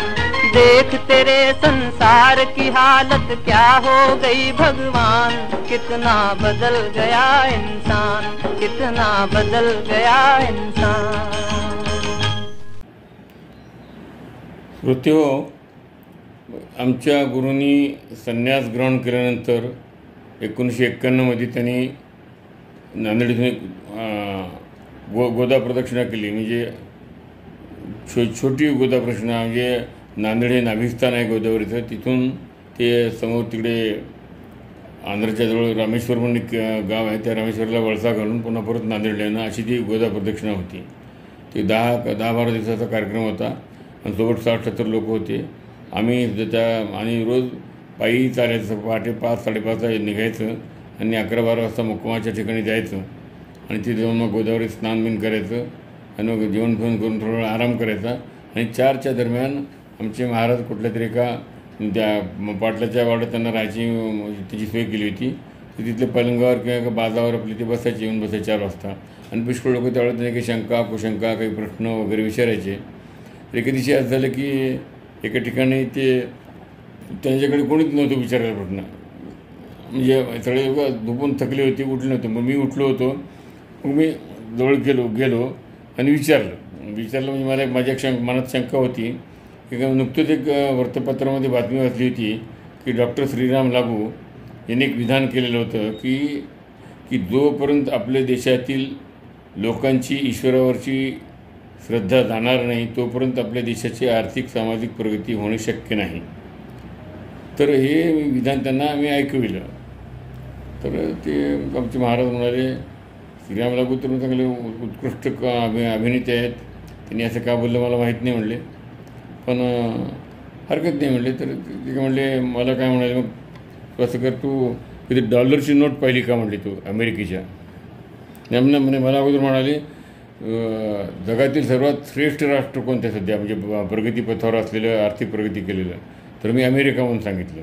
देख तेरे संसार की हालत क्या हो गई भगवान। कितना बदल गया इंसान, कितना बदल गया इंसान। श्रोत्यो, आमच्या गुरूंनी संन्यास ग्रहण केल्यानंतर 1991मध्ये त्यांनी नांदेडीतून गोदा प्रदक्षिणा केली. म्हणजे छोटी गोदा प्रदक्षिणा, म्हणजे नांदेड हे नाभिस्थान आहे गोदावरीचं, तिथून ते समोर तिकडे आंध्रच्या जवळ रामेश्वर म्हणून एक गाव आहे, त्या रामेश्वरला वळसा घालून पुन्हा परत नांदेडला येणं अशी ती गोदा प्रदक्षिणा होती. ते 10-12 दिवसाचा कार्यक्रम होता आणि सोबत 60-70 लोक होते. आम्ही आणि रोज पायी चालायचं, पहाटे 5-5:30 निघायचं आणि 11-12 वाजता मुक्कामाच्या ठिकाणी जायचं आणि तिथे जाऊन मग गोदावरी स्नान बिन करायचं आणि मग जेवण फिवण करून थोडा वेळ आराम करायचा. आणि 4च्या दरम्यान आमचे महाराज कुठल्या तरी एका त्या पाटलाच्या वाड्यात त्यांना राहायची त्याची सोय केली होती. तर तिथल्या पलंगावर किंवा एका बाजावर आपली ते बसायचे, येऊन बसायचे 4 वाजता. आणि पुष्कळ लोक त्यावेळेस काही शंका कुशंका काही प्रश्न वगैरे विचारायचे. तर एके दिवशी असं झालं की एका ठिकाणी ते त्यांच्याकडे कोणीच नव्हतं विचारायला प्रश्न. म्हणजे सगळे लोक झोपून थकले होते, उठले नव्हते. मग मी उठलो होतो. मग मी जवळ गेलो आणि विचारलं म्हणजे मला माझ्या मनात शंका होती की नुकतंच एक वृत्तपत्रामध्ये बातमी वाचली होती की डॉक्टर श्रीराम लागू यांनी एक विधान केलेलं होतं की जोपर्यंत आपल्या देशातील लोकांची ईश्वरावरची श्रद्धा जाणार नाही तोपर्यंत आपल्या देशाची आर्थिक सामाजिक प्रगती होणे शक्य नाही. तर हे विधान त्यांना आम्ही ऐकविलं. तर ते आमचे महाराज म्हणाले, श्रीराम लागू तर चांगले उत्कृष्ट अभिनेते आहेत, त्यांनी असं का बोललं मला माहीत नाही म्हणले, पण हरकत नाही म्हणले. तर ते म्हणले, मला काय म्हणाले, मग असं कर, तू कधी डॉलरची नोट पाहिली का म्हणली तू अमेरिकेच्या. म्हणे मला अगोदर म्हणाले जगातील सर्वात श्रेष्ठ राष्ट्र कोणते सध्या, म्हणजे प्रगतीपथावर असलेलं, आर्थिक प्रगती केलेलं. तर मी अमेरिका म्हणून सांगितलं.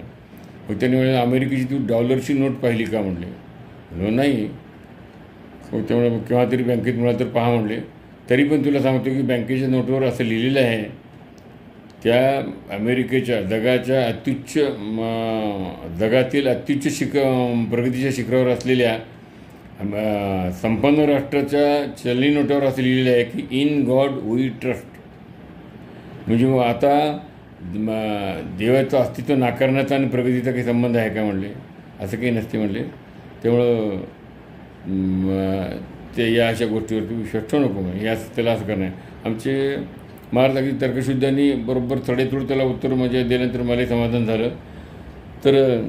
मग त्यांनी म्हणाले, अमेरिकेची तू डॉलरची नोट पाहिली का म्हणले. नाही. मग त्यामुळे केव्हा तरी बँकेत मिळालं तर पहा म्हणले. तरी पण तुला सांगतो की बँकेच्या नोटवर असं लिहिलेलं आहे, त्या अमेरिकेच्या जगातील अत्युच्च प्रगतीच्या शिखरावर असलेल्या संपन्न राष्ट्राच्या चलनी नोटावर असं लिहिलेलं आहे की इन गॉड वी ट्रस्ट. म्हणजे मग आता देवाचं अस्तित्व नाकारण्याचा आणि प्रगतीचा काही संबंध आहे का म्हणले. असं काही नसते म्हणले. त्यामुळं ते या अशा गोष्टीवरती विश्वास ठेवू नको म्हणजे याच त्याला असं करणं आहे. आमचे महाराज अगदी तर्कशुद्धांनी बरोबर थोडे त्याला उत्तर म्हणजे दिल्यानंतर मलाही समाधान झालं. तर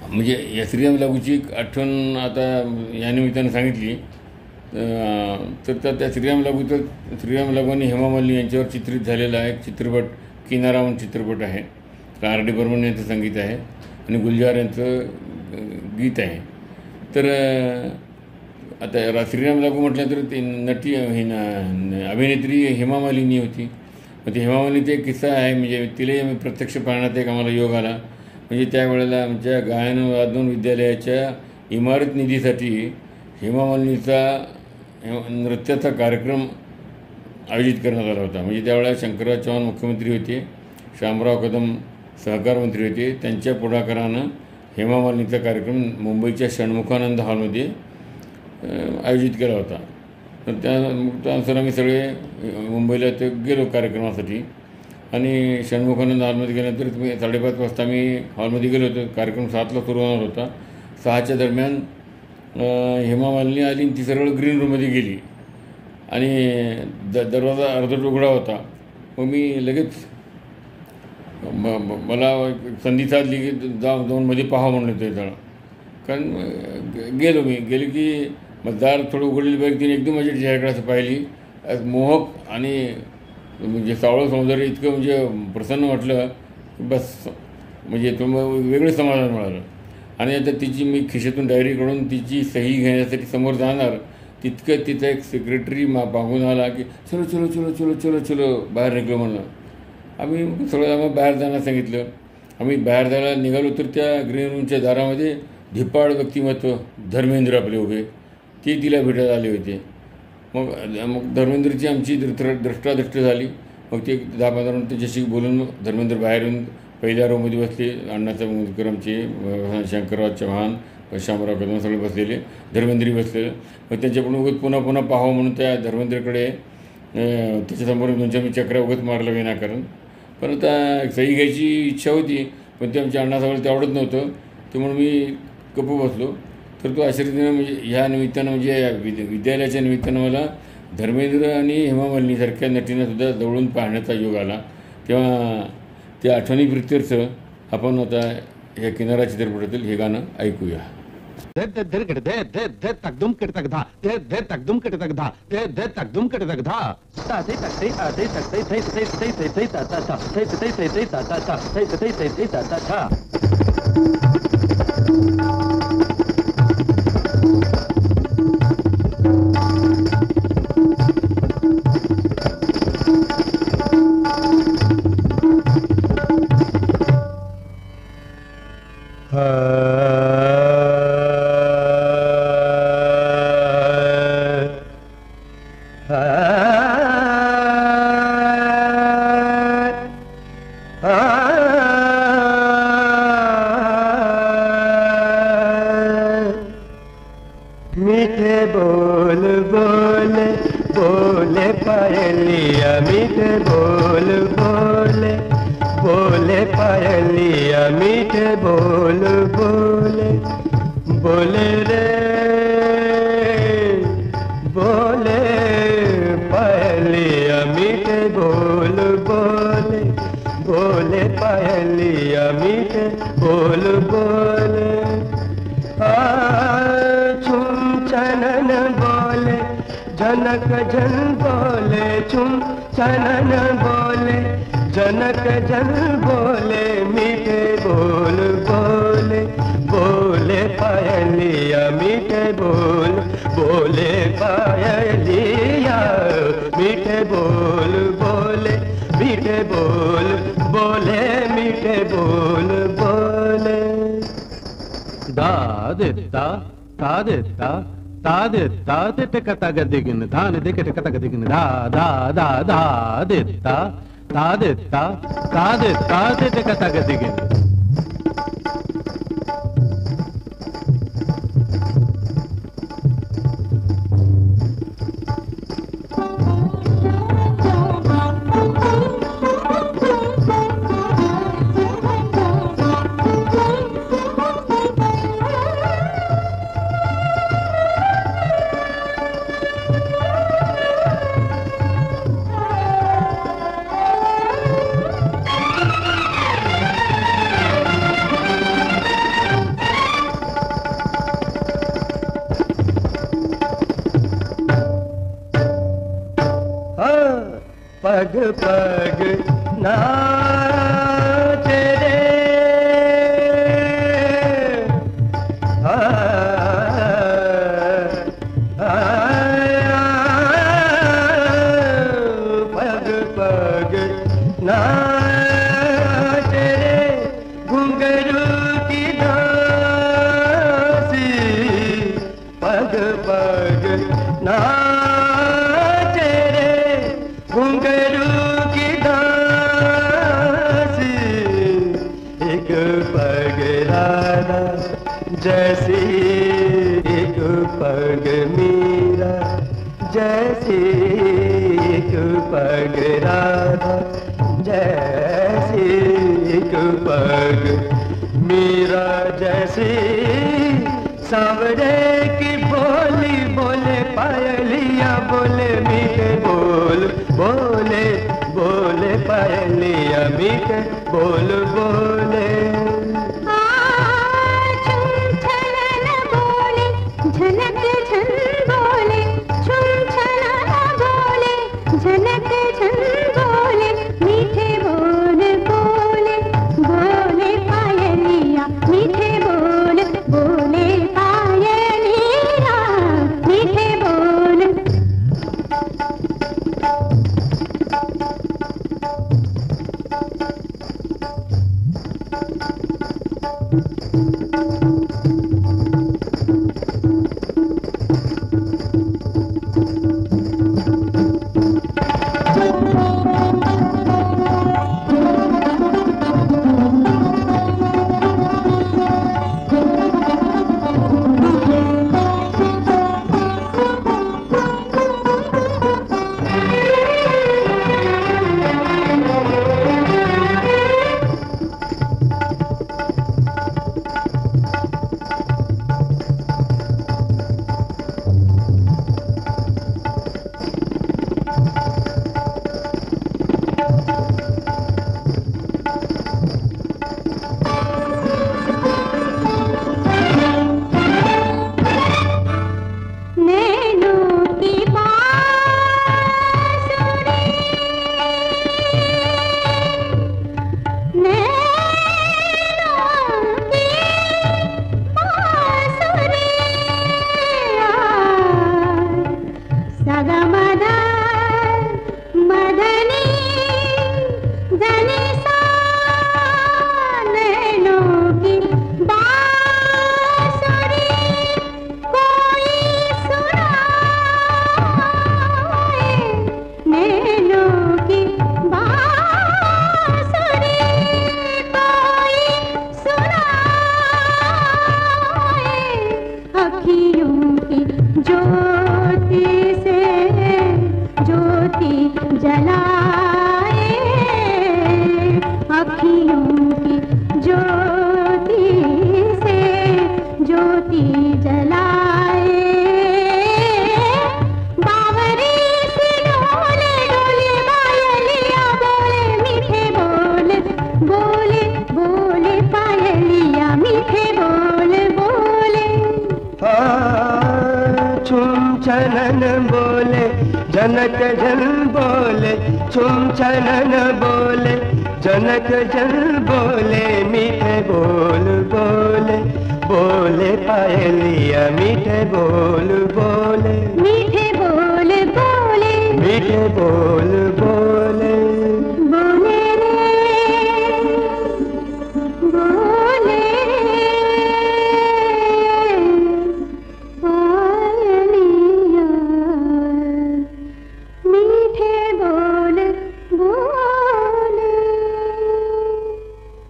म्हणजे या श्रीराम लागूची आठवण आता या निमित्तानं सांगितली. तर त्या श्रीराम लागू आणि हेमा मालिनी यांच्यावर चित्रित झालेला एक चित्रपट किनारा म्हणून चित्रपट आहे. R.D. बर्मन यांचं संगीत आहे आणि गुलजार यांचं गीत आहे. तर आता श्रीराम लागू म्हटलं तर ते नटी अभिनेत्री हेमा मालिनी होती. मग ते हेमा मालिनीचा एक किस्सा आहे, म्हणजे तिलाही आम्ही प्रत्यक्ष पाहण्यात एक आम्हाला योग आला. म्हणजे त्यावेळेला आमच्या गायन वादन विद्यालयाच्या इमारत निधीसाठी हेमा मालिनीचा नृत्याचा कार्यक्रम आयोजित करण्यात आला होता. म्हणजे त्यावेळेला शंकरराव चव्हाण मुख्यमंत्री होते, शामराव कदम सहकार मंत्री होते. त्यांच्या पुढाकारानं हेमा मालिनीचा कार्यक्रम मुंबईच्या षण्मुखानंद हॉलमध्ये आयोजित केला होता. तर त्यानुसार आम्ही सगळे मुंबईला ते गेलो कार्यक्रमासाठी. आणि षण्मुखानंद हॉलमध्ये गेल्यानंतर 5:30 वाजता आम्ही हॉलमध्ये गेलो होतो. कार्यक्रम 7ला सुरू होणार होता. 6च्या दरम्यान हेमा मालिनी आली आणि ती सरळ ग्रीन रूममध्ये गेली आणि दरवाजा अर्धवट उघडा होता. मग मी लगेच मला संधी साधली की जाऊन मध्ये पाहा म्हणलं ते जण. कारण गेले की मग दार थोडं उघडलेली बाईक तिने एकदम माझ्या चेहऱ्याकडे असं पाहिली. मोहक आणि म्हणजे सावळं सौंदर्य इतकं म्हणजे प्रसन्न वाटलं बस. म्हणजे तो मग वेगळं समाधान मिळालं. आणि आता तिची मी खिशातून डायरी काढून तिची सही घेण्यासाठी समोर जाणार तितकं तिचा एक सेक्रेटरी मागून आला की चलो चलो चलो चलो चलो चलो बाहेर निघलो म्हणलं. आम्ही सगळं आम्हाला बाहेर जाण्यास सांगितलं. आम्ही बाहेर जायला निघालो तर त्या ग्रीन रूमच्या दारामध्ये धिप्पाड व्यक्तिमत्व धर्मेंद्र आपले उभे, ते तिला भेटायला आले होते. मग धर्मेंद्रची आमची दृष्टादृष्ट झाली. मग ते 10-15 मिनिट त्याच्याशी बोलून मग धर्मेंद्र बाहेर येऊन पहिल्या रोमध्ये बसले. अण्णाचा मुंदकर आमचे, शंकरराव चव्हाण, शामराव कदम सगळे बसलेले, धर्मेंद्रही बसलेलं. मग त्यांच्याकडून उगत पुन्हा पुन्हा पाहावं म्हणून त्या धर्मेंद्रकडे त्याच्यासमोर 2-4 मी चक्रा उगत मारलं विनाकारण. पण आता सही घ्यायची इच्छा होती, पण ते आमच्या अण्णासमोर ते आवडत नव्हतं. ते म्हणून मी गप्प बसलो. तर तो आश्चर्यतीनं म्हणजे ह्या निमित्तानं म्हणजे या विद्यालयाच्या निमित्तानं मला धर्मेंद्र आणि हेमा मालिनीसारख्या नटींनासुद्धा जवळून पाहण्याचा योग आला. तेव्हा त्या आठवणी प्रित्यर्थ आपण आता या किनारा चित्रपटातील हे गाणं ऐकूया. तकदुम तकधा तकदुम तकधा तकदुम तकधा ताते तकते आते तकते थे थे थे थे थे ताता था थे थे थे थे ताता था थे थे थे थे ताता था. मीठे बोल बोले बोले पायलिया, मीठे बोल बोले बोले पायलिया, मीठे बोल बोले बोले रे बोले पायलिया, मीठे बोल बोले बोले पायलिया, मीठे बोल बोले. छनन बोले जनक जन बोले, छुम छनन बोले जनक जन बोले, मीठे बोल बोले बोले पायलिया, मीठे बोल बोले पायलिया, मीठे बोल बोले मीठे बोल बोले मीठे बोल बोले. दा देता ता देता ता देता ते टिकता गदिगिन धान दिके टिकता गदिगिन धा धा धा धा देता ता देता ता देता ते टिकता गदिगिन. पग पग नाचे रे पग पग नाचे रे घुंघरू की दासी, पग पग नाचे रे घुंघरू की दासी. एक पग राधा जैसी, एक पग मीरा जैसी, एक पग राधा जैसी, एक पग मीरा जैसी. सांवरे की बोली बोले पायलिया, बोले मीठे बोल बोले बोले पायलिया, मीठे बोल बोले. झनक झन बोले, छुम छना बोले, झनक झन बोले, मीठे बोल बोले बोले पायलिया, मीठे बोल बोले पायलिया, मीठे बोल. छुम छनन बोले जनक जन बोले, छुम छनन बोले जनक जन बोले, मीठे बोल बोले बोले पायलिया, मीठे बोल बोले, मीठे बोल बोले, मीठे बोल बोले, बोले रे बोले पायलिया, मीठे बोल बोले.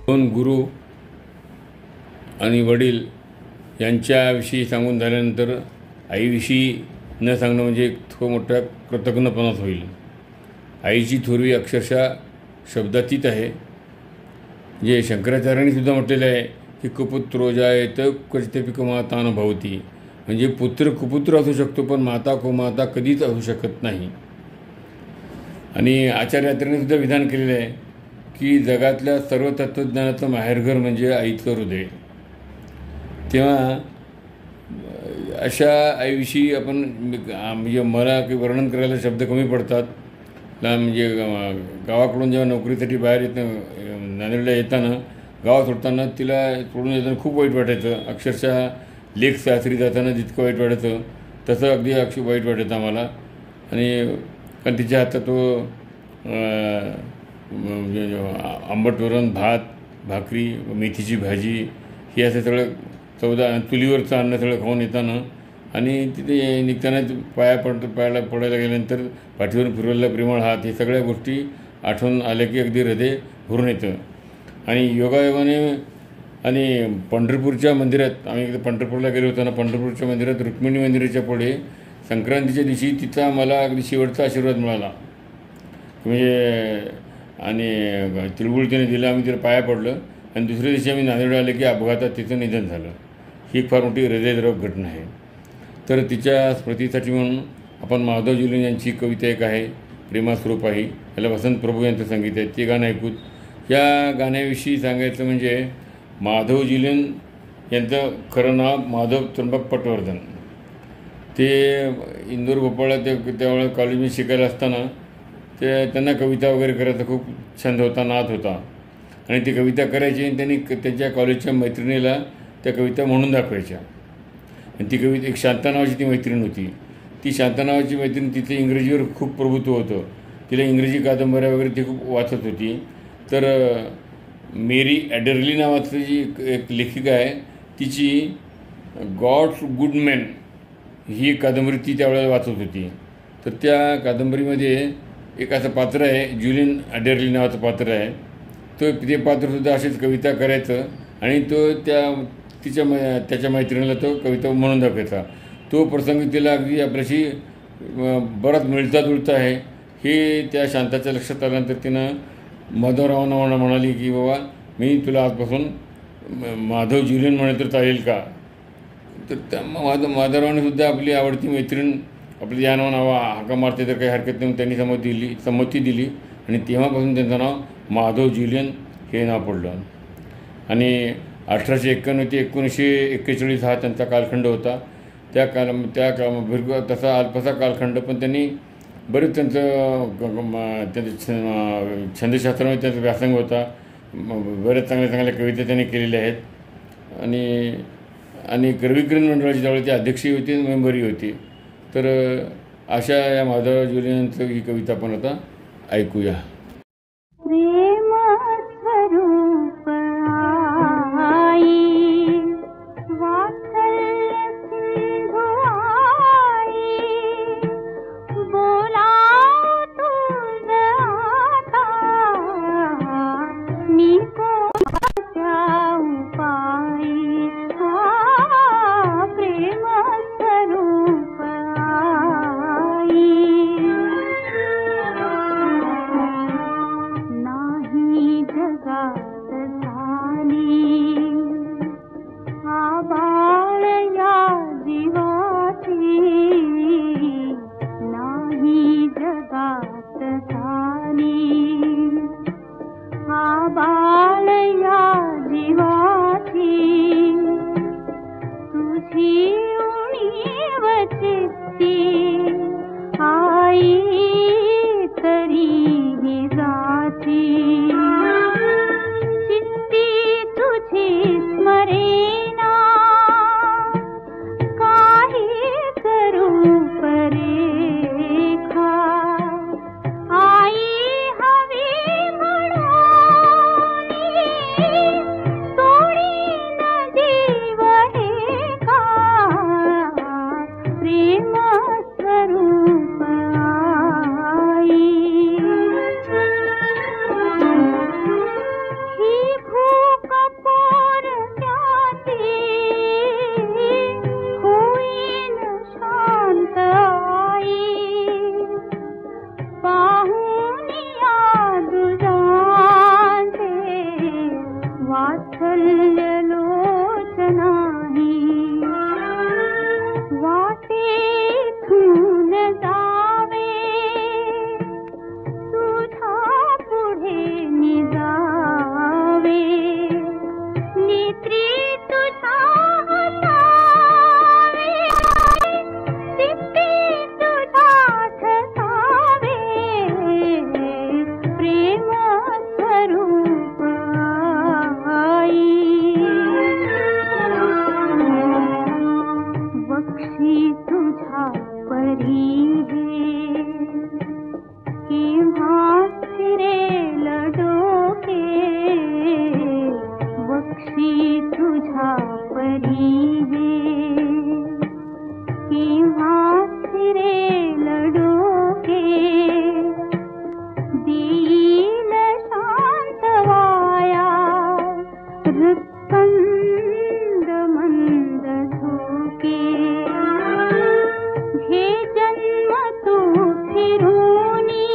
दोन गुरु आणि वडील यांच्याविषयी सांगून झाल्यानंतर आईविषयी न सांगणं म्हणजे थोडं मोठ्या कृतज्ञपणाच होईल. आईची थोरवी अक्षरशः शब्दातीत आहे. जे शंकराचार्यांनी सुद्धा म्हटलेलं आहे की कुपुत्रो जायत क्वचित पिकमातान भवती, म्हणजे पुत्र कुपुत्र असू शकतो पण माता कुमाता कधीच असू शकत नाही. आणि आचार्यात्र्यांनी सुद्धा विधान केलेलं आहे की जगातल्या सर्व तत्त्वज्ञानाचं माहेरघर म्हणजे आईचं हृदय. तेव्हा अशा आईविषयी आपण म्हणजे मला काही वर्णन करायला शब्द कमी पडतात. म्हणजे गावाकडून जेव्हा नोकरीसाठी बाहेर नांदेडला येताना, गाव सोडताना तिला सोडून येताना खूप वाईट वाटायचं. अक्षरशः लेक सासरी जाताना जितकं वाईट वाटायचं तसं अगदी वाईट वाटायचं आम्हाला. आणि कारण तिच्या हातात तो आंबट वरण, भात, भाकरी, मेथीची भाजी हे असं सगळं चुलीवरचं अन्न सगळं खाऊन येताना आणि तिथे निघताना पायाला पडायला गेल्यानंतर पाठीवरून फिरवलेला प्रेमळ हात, हे सगळ्या गोष्टी आठवण आल्या की अगदी हृदय भरून येतं. आणि योगायोगाने आणि पंढरपूरच्या मंदिरात आम्ही एकदा पंढरपूरला गेलो होतो ना, पंढरपूरच्या मंदिरात रुक्मिणी मंदिराच्या पुढे संक्रांतीच्या दिवशी तिचा मला अगदी शेवटचा आशीर्वाद मिळाला. म्हणजे आणि तिळगुळ तिने दिला, आम्ही तिला पाया पडलं आणि दुसऱ्या दिवशी आम्ही नांदेड आले की अपघातात तिचं निधन झालं. ही फार मोठी हृदयद्रावक घटना आहे. तर तिच्या स्मृतीसाठी म्हणून आपण माधव जुलीन यांची कविता एक आहे, प्रेमास्वरूप आहे, याला वसंत प्रभू यांचं संगीत आहे, ते गाणं ऐकूत. या गाण्याविषयी सांगायचं म्हणजे माधव जुलीन यांचं खरं नाव माधव त्र्यंबक पटवर्धन. ते इंदूर भोपाळला त्यावेळेला कॉलेजमध्ये शिकायला असताना त्यांना कविता वगैरे करायचा खूप छंद होता, नाद होता. आणि ती कविता करायची आणि त्यांनी त्यांच्या कॉलेजच्या मैत्रिणीला त्या कविता म्हणून दाखवायच्या. आणि ती कविता एक शांता नावाची ती मैत्रीण होती. ती शांता नावाची मैत्रीण तिथे इंग्रजीवर खूप प्रभुत्व होतं. तिला इंग्रजी कादंबऱ्या वगैरे ती खूप वाचत होती. तर मेरी ॲडरली नावाची जी एक लेखिका आहे, तिची गॉड्स गुड मॅन ही कादंबरी ती त्यावेळेला वाचत होती. तर त्या कादंबरीमध्ये एक असं पात्र आहे, जुलियन ॲडरली नावाचं पात्र आहे. ते पात्रसुद्धा अशीच कविता करायचं आणि तो त्याच्या मैत्रिणीला तो कविता म्हणून दाखवायचा. तो प्रसंग तिला अगदी आपल्याशी बराच मिळता जुळता आहे हे त्या शांताच्या लक्षात आल्यानंतर तिनं माधवरावांना म्हणाली की बाबा मी तुला आजपासून माधव जुलियन म्हणे तर चालेल का. तर त्या माधवरावांनी सुद्धा आपली आवडती मैत्रीण आपली या नाव हाका मारते तर काही हरकत नाही, त्यांनी संमती दिली आणि तेव्हापासून त्यांचं नाव माधव जुलियन हे नाव पडलं. आणि 1891 ते 1941 हा त्यांचा कालखंड होता. त्या तसा अल्पसा कालखंड, पण त्यांनी बरेच त्यांचं छंदशास्त्रामध्ये त्यांचा व्यासंग होता. बऱ्याच चांगल्या कविता त्यांनी केलेल्या आहेत. आणि रविकिरण मंडळाची त्यावेळी ती अध्यक्षही होती, मेंबरही होती. तर अशा या माधव जुलियनचं ही कविता आपण आता ऐकूया. प्रेम स्वरूप आई, वात्सल्य सिंधू आई, बोला तुझ आता मी कोणत्या उपाई. प्रेम स्वरूप आई. बक्षी तुझा परी हे केव्हा फिरेल डोके बक्षी तुझा परी हे केव्हा फिरेल डोके देईल शांत वाया हृत्कंद मंद झोके घे जन्म तू फिरूनी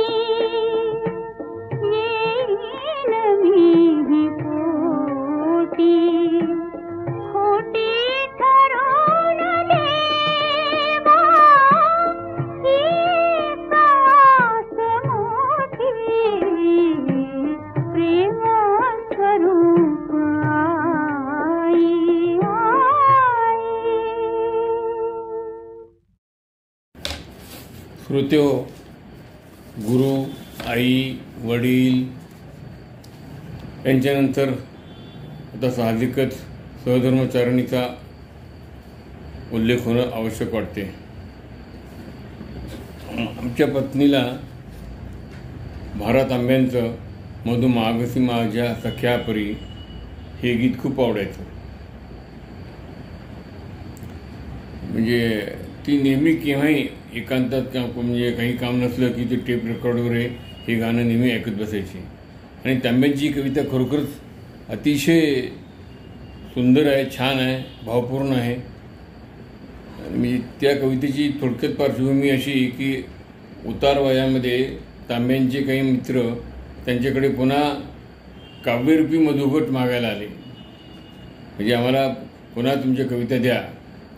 येईन मी पोटी खोटी ठरवून देवा ही कास मोठी प्रेम स्वरूप आई श्रोत्यो, गुरु, आई, वडील यांच्यानंतर आता साहजिकच सहधर्मचारिणीचा उल्लेख होणं आवश्यक वाटते. आमच्या पत्नीला भारत आंब्यांचं मधु मागसी माझ्या सख्या परी हे गीत खूप आवडायचं. म्हणजे ती नेहमी केव्हाही एकांतात म्हणजे काही काम नसलं की ते टेप रेकॉर्डवर हे गाणं नेहमी ऐकत बसायची. आणि तांब्यांची कविता खरोखरच अतिशय सुंदर आहे, छान आहे, भावपूर्ण आहे. म्हणजे त्या कवितेची थोडक्यात पार्श्वभूमी अशी की उतार वयामध्ये तांब्यांचे काही मित्र त्यांच्याकडे पुन्हा काव्यरूपी मधुघट मागायला आले. म्हणजे आम्हाला पुन्हा तुमच्या कविता द्या.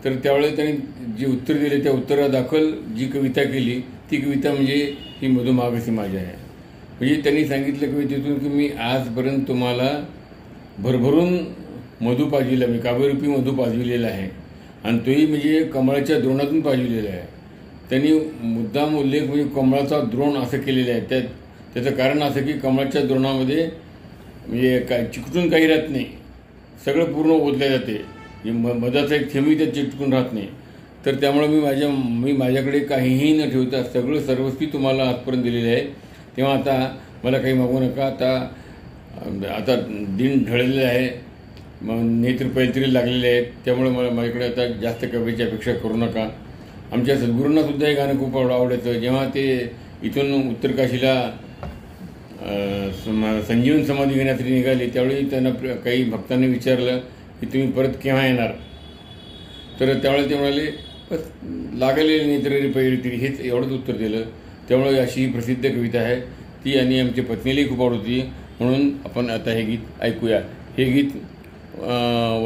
तर त्यावेळेस त्यांनी जे उत्तर दिले त्या उत्तरादाखल जी कविता केली ती कविता म्हणजे ही मधु मागसी माझ्या आहे. म्हणजे त्यांनी सांगितलं कवितेतून की मी आजपर्यंत तुम्हाला भरभरून मधु पाजविला, मी काव्यरूपी मधु पाजविलेला आहे आणि तोही म्हणजे कमळाच्या द्रोणातून पाजविलेला आहे. त्यांनी मुद्दाम उल्लेख म्हणजे कमळाचा द्रोण असं केलेलं आहे. त्याचं कारण असं की कमळाच्या द्रोणामध्ये म्हणजे चिकटून काही राहत नाही, सगळं पूर्ण ओतल्या जाते. मधाचा एक थेंबही त्यात चिटकून राहत नाही. तर त्यामुळे मी माझ्याकडे काहीही न ठेवता सगळं सर्वस्वी तुम्हाला आजपर्यंत दिलेलं आहे. तेव्हा आता मला काही मागू नका. आता दिन ढळलेलं आहे, मग नेत्र पैतरी लागलेले आहेत. त्यामुळे माझ्याकडे आता जास्त कवितेची अपेक्षा करू नका. आमच्या सद्गुरूंना सुद्धा हे गाणं खूप आवडायचं. जेव्हा ते इथून उत्तरकाशीला संजीवन समाधी घेण्यासाठी निघाले त्यावेळी त्यांना काही भक्तांनी विचारलं की तुम्ही परत केव्हा येणार. तर त्यावेळेला ते म्हणाले बस लागलेले नेत्र पैतरी, हेच एवढंच उत्तर दिलं. त्यामुळे अशी ही प्रसिद्ध कविता आहे ती आणि आमच्या पत्नीलाही खूप आवडती. म्हणून आपण आता हे गीत ऐकूया. हे गीत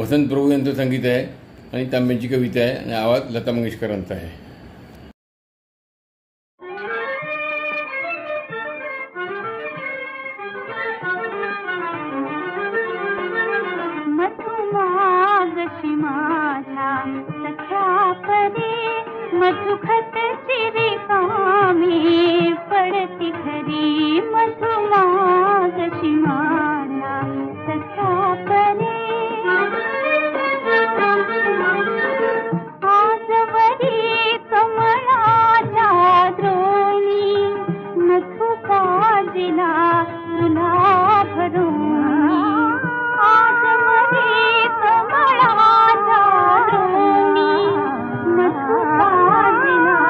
वसंत प्रभू यांचं संगीत आहे आणि तांब्यांची कविता आहे आणि आवाज लता मंगेशकरांचा आहे. मधुमागसी माझ्या सख्या परी मधुखत चिरिकामी पडती घरी. मधुमागसी माझ्या सख्या परी आजवरी कमळाच्या द्रोणी मधु पाजिला तुला भरून. आजवरी कमळाच्या द्रोणी मधु पाजिला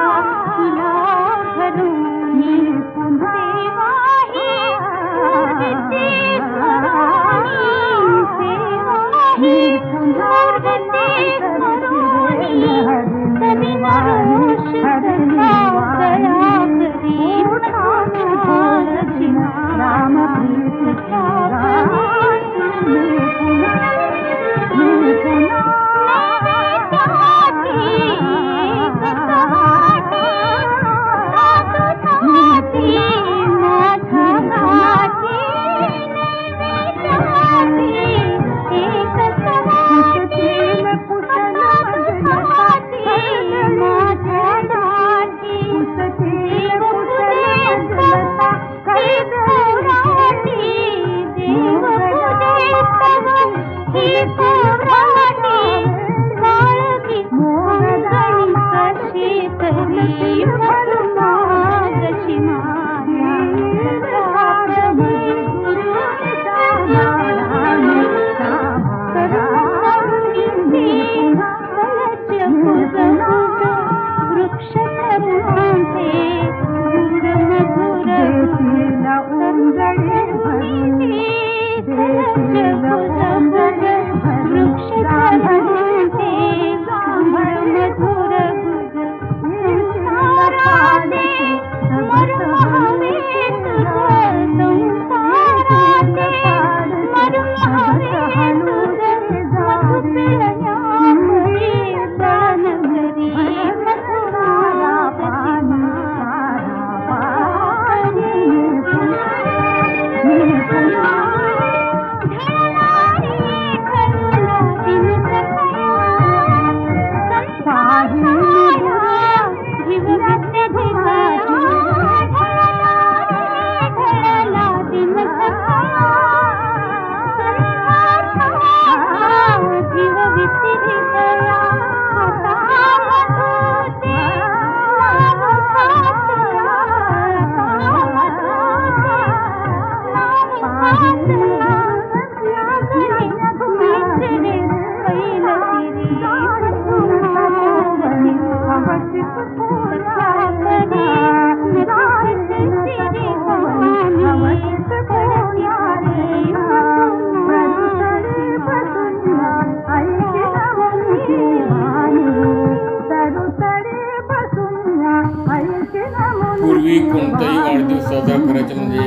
पूर्वी कोणताही वाढदिवस साजरा करायचा म्हणजे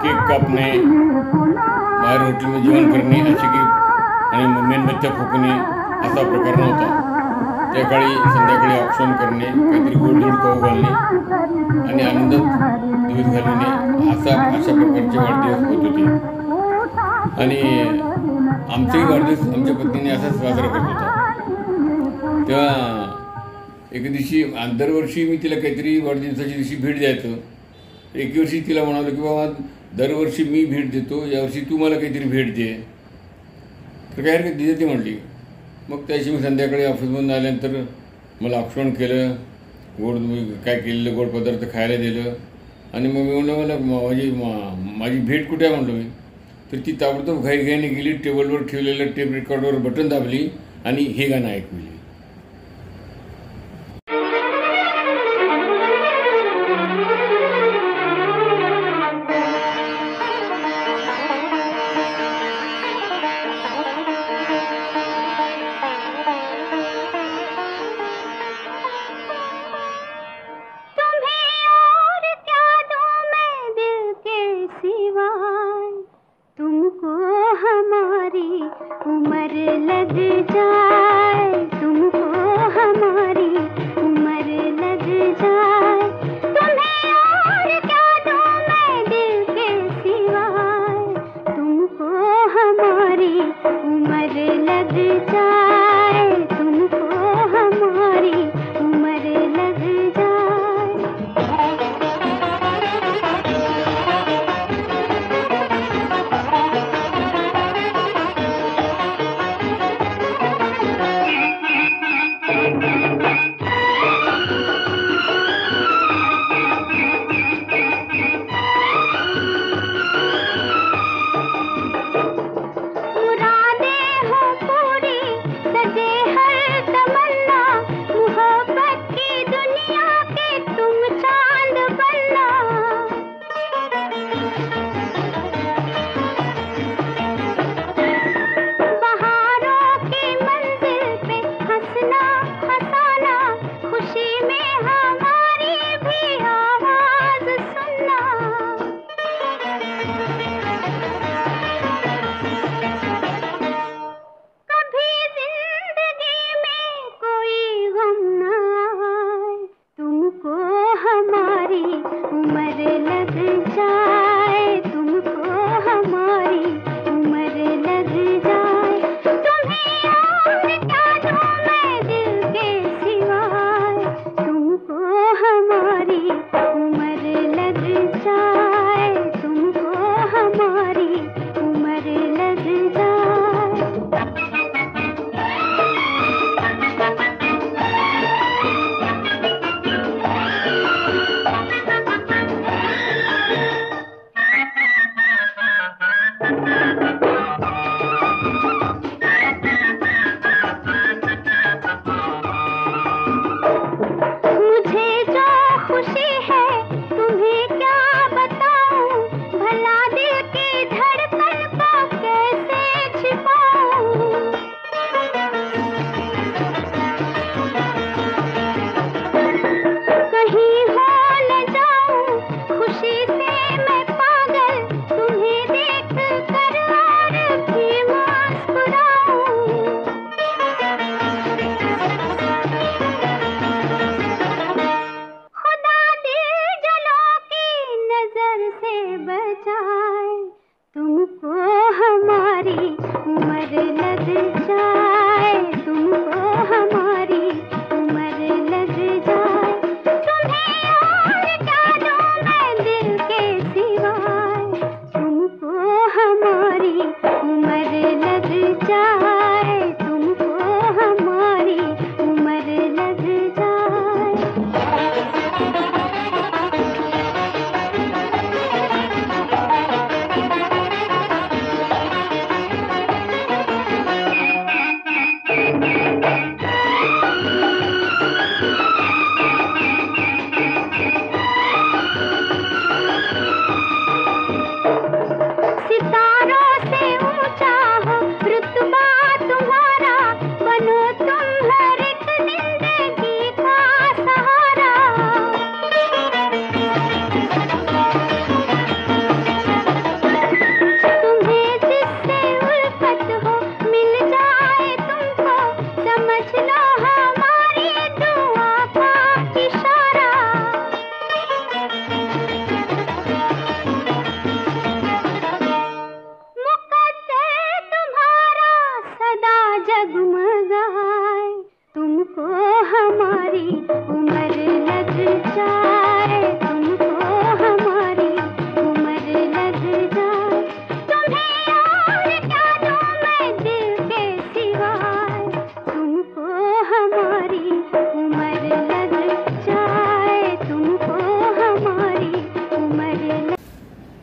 केक कापणे, बाहेर हॉटेलमध्ये जेवण करणे असे की आणि मेणबत्त्या फुकणे असा प्रकार नव्हता. त्या काळी संध्याकाळी औक्षण करणे, काहीतरी गोडधोड खाऊ घालणे आणि आनंदात दिवस घालवणे अशा प्रकारचे वाढदिवस होत होते. आणि आमचाही वाढदिवस आमच्या पत्नीने असाच साजरा करत होता. तेव्हा एके दिवशी दरवर्षी मी तिला काहीतरी वाढदिवसाच्या दिवशी भेट द्यायचो. एक वर्षी तिला म्हणालो की बाबा दरवर्षी मी भेट देतो, यावर्षी तू मला काहीतरी भेट दे. तर काय हरकत देते म्हटली. मग त्याशी मी संध्याकाळी ऑफिसमधून आल्यानंतर मला औक्षण केलं, गोड काय केलेलं गोड पदार्थ खायला दिलं. आणि मग मी म्हणलं मला माझी भेट कुठे आहे म्हटलं मी. तर ती ताबडतोब घाईघाईने गेली, टेबलवर ठेवलेलं टेप रेकॉर्डवर बटन दाबली आणि हे गाणं ऐकली. उम्र लग जाए तुम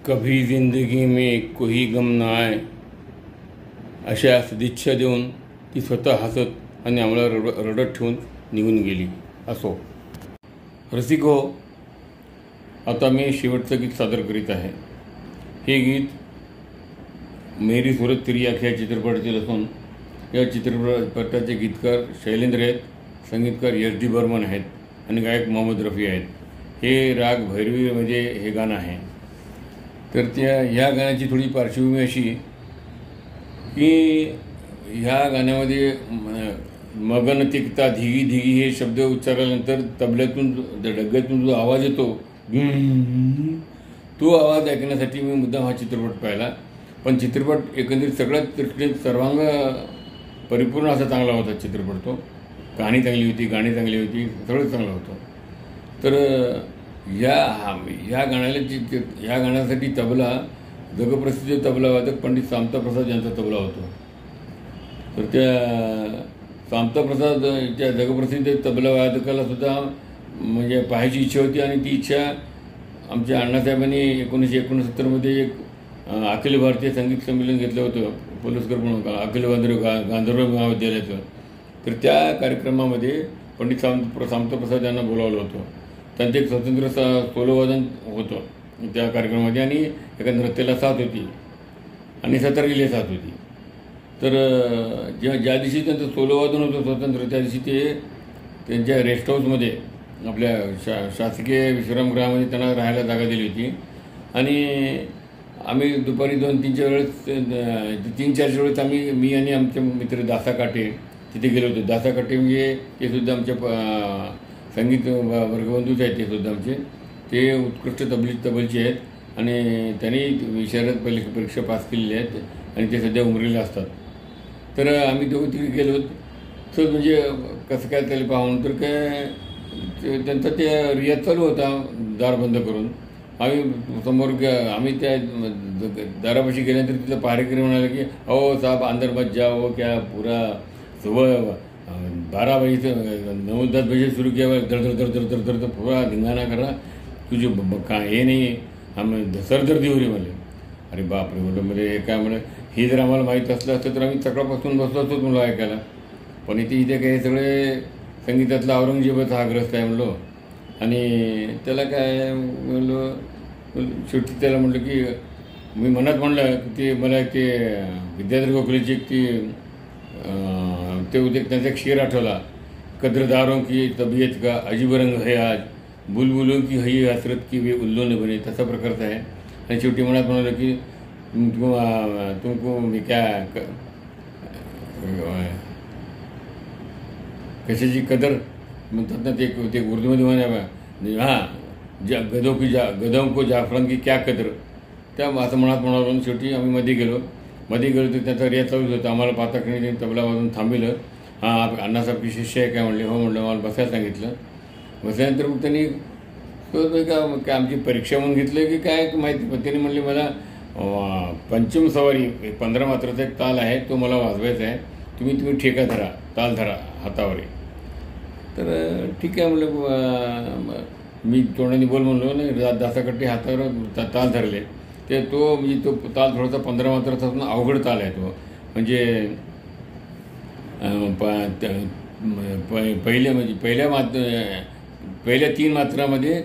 कभी जिंदगी में कोई गम ना आए अशा सदिच्छा देऊन ती स्वतः हसत आणि आम्हाला रडत ठेवून निघून गेली. असो रसिको, आता मी शेवटचं गीत सादर करीत आहे. हे गीत मेरी सूरत तेरी आँखें या चित्रपटातील असून या चित्रपटाचे गीतकार शैलेंद्र आहेत, संगीतकार SD बर्मन आहेत आणि गायक मोहम्मद रफी आहेत. हे राग भैरवीमध्ये हे गाणं आहे. तर ह्या गाण्याची थोडी पार्श्वभूमी अशी की ह्या गाण्यामध्ये मगन तिकता धिगी धिगी हे शब्द उच्चारल्यानंतर तबल्यातून डग्यातून जो आवाज येतो तो आवाज ऐकण्यासाठी मी मुद्दाम हा चित्रपट पाहिला. पण चित्रपट एकंदरीत सगळ्यात दृष्टीने सर्वांग परिपूर्ण असा चांगला होता चित्रपट. तो कहाणी चांगली होती, गाणी चांगली होती, सगळं चांगलं होतं. तर ह्या गाण्यासाठी तबला जगप्रसिद्ध तबला वादक पंडित सामता प्रसाद यांचा तबला होतो. तर त्या सामता प्रसाद त्या जगप्रसिद्ध तबला वादकाला सुद्धा म्हणजे पाहायची इच्छा होती आणि ती इच्छा आमच्या अण्णासाहेबांनी 1969मध्ये एक अखिल भारतीय संगीत संमेलन घेतलं होतं पलुसकर म्हणून अखिल गांधर्व महाविद्यालयाचं. तर त्या कार्यक्रमामध्ये पंडित सामता प्रसाद यांना बोलावलं होतं. त्यांचं एक स्वतंत्र सोलोवादन होतं त्या कार्यक्रमामध्ये आणि एका नृत्याला साथ होती आणि सतरगिले साथ होती. तर ज्या दिवशी त्यांचं सोलोवादन होतं स्वतंत्र त्या दिवशी ते त्यांच्या रेस्ट हाऊसमध्ये आपल्या शासकीय विश्रामगृहामध्ये त्यांना राहायला जागा दिली होती. आणि आम्ही दुपारी 2-3च्या वेळेस 3-4च्या वेळेस मी आणि आमचे मित्र दासा काटे तिथे गेलो होतो. दासा काटे म्हणजे ते सुद्धा आमच्या संगीत वर्गबंधूच आहेत. ते सुद्धा आमचे ते उत्कृष्ट तबलची आहेत आणि त्यांनी विशारद परीक्षा पास केलेली आहेत आणि ते सध्या उमरीला असतात. तर आम्ही दोघं तिथे गेलो. तर म्हणजे कसं काय त्याला पाहून तर काय त्यांचा ते रियाज चालू होता दार बंद करून. आम्ही समोर आम्ही त्या दारापाशी गेल्यानंतर तिथं पहारेकरी म्हणाले की अहो साहब अंदर मत जाओ क्या पूरा सुबह 12 बजे से 9-10 बजे शुरू किया हुआ दर दर दर दर दर पूरा धिंगाणा करा तुझे का हे नाही हम सरदर्दी हो रही म्हणले. अरे बापरे म्हटलं म्हणजे हे काय म्हणे हे जर आम्हाला माहीत असलं असतं तर आम्ही सकाळपासून बसलो असतो म्हणलो ऐकायला. पण इथे काही सगळे संगीतातला औरंगजेबच हा ग्रस्त आहे म्हणलो. आणि त्याला काय म्हणलो शेवटी त्याला म्हटलं की मी मनात म्हणलं की ते मला ते विद्याधर गोखलेची ती ते उद्या त्यांचा एक शेर आठवला, कद्रदारों की तबीयत का अजीब रंग है आज, बुलबुलों की हई हसरत की वे उल्लू ने बने, तसा प्रकारचा आहे. आणि शेवटी मनात म्हणालं की तुमको मी काय कशाची कदर म्हणतात ना ते उर्दूमध्ये म्हणा हां गधों को जाफरान की क्या कदर, त्या असं मनात म्हणालो. शेवटी आम्ही मध्ये गेलो तर त्याचा रियाज चालूच होता. आम्हाला पाहता की त्यांनी तबला वाजून थांबिलं. हां अण्णासाहेब शिष्य आहे काय म्हणले. हो म्हणलं मला बसायला सांगितलं. बसल्यानंतर मग त्यांनी काय आमची परीक्षा म्हणून घेतलं की काय माहिती. पण त्यांनी म्हणले मला पंचम सवारी 15 मात्राचा एक ताल आहे तो मला वाजवायचा आहे, तुम्ही ठेका धरा, ताल धरा हातावर. तर ठीक आहे म्हणलं. मी तोंडाने बोल म्हणलो नाही दासाकट्टे हातावर ताल धरले. ते तो म्हणजे तो ताल थोडासा 15 मात्राचा असून अवघड ताल आहे तो. म्हणजे पहिल्या 3 मात्रामध्ये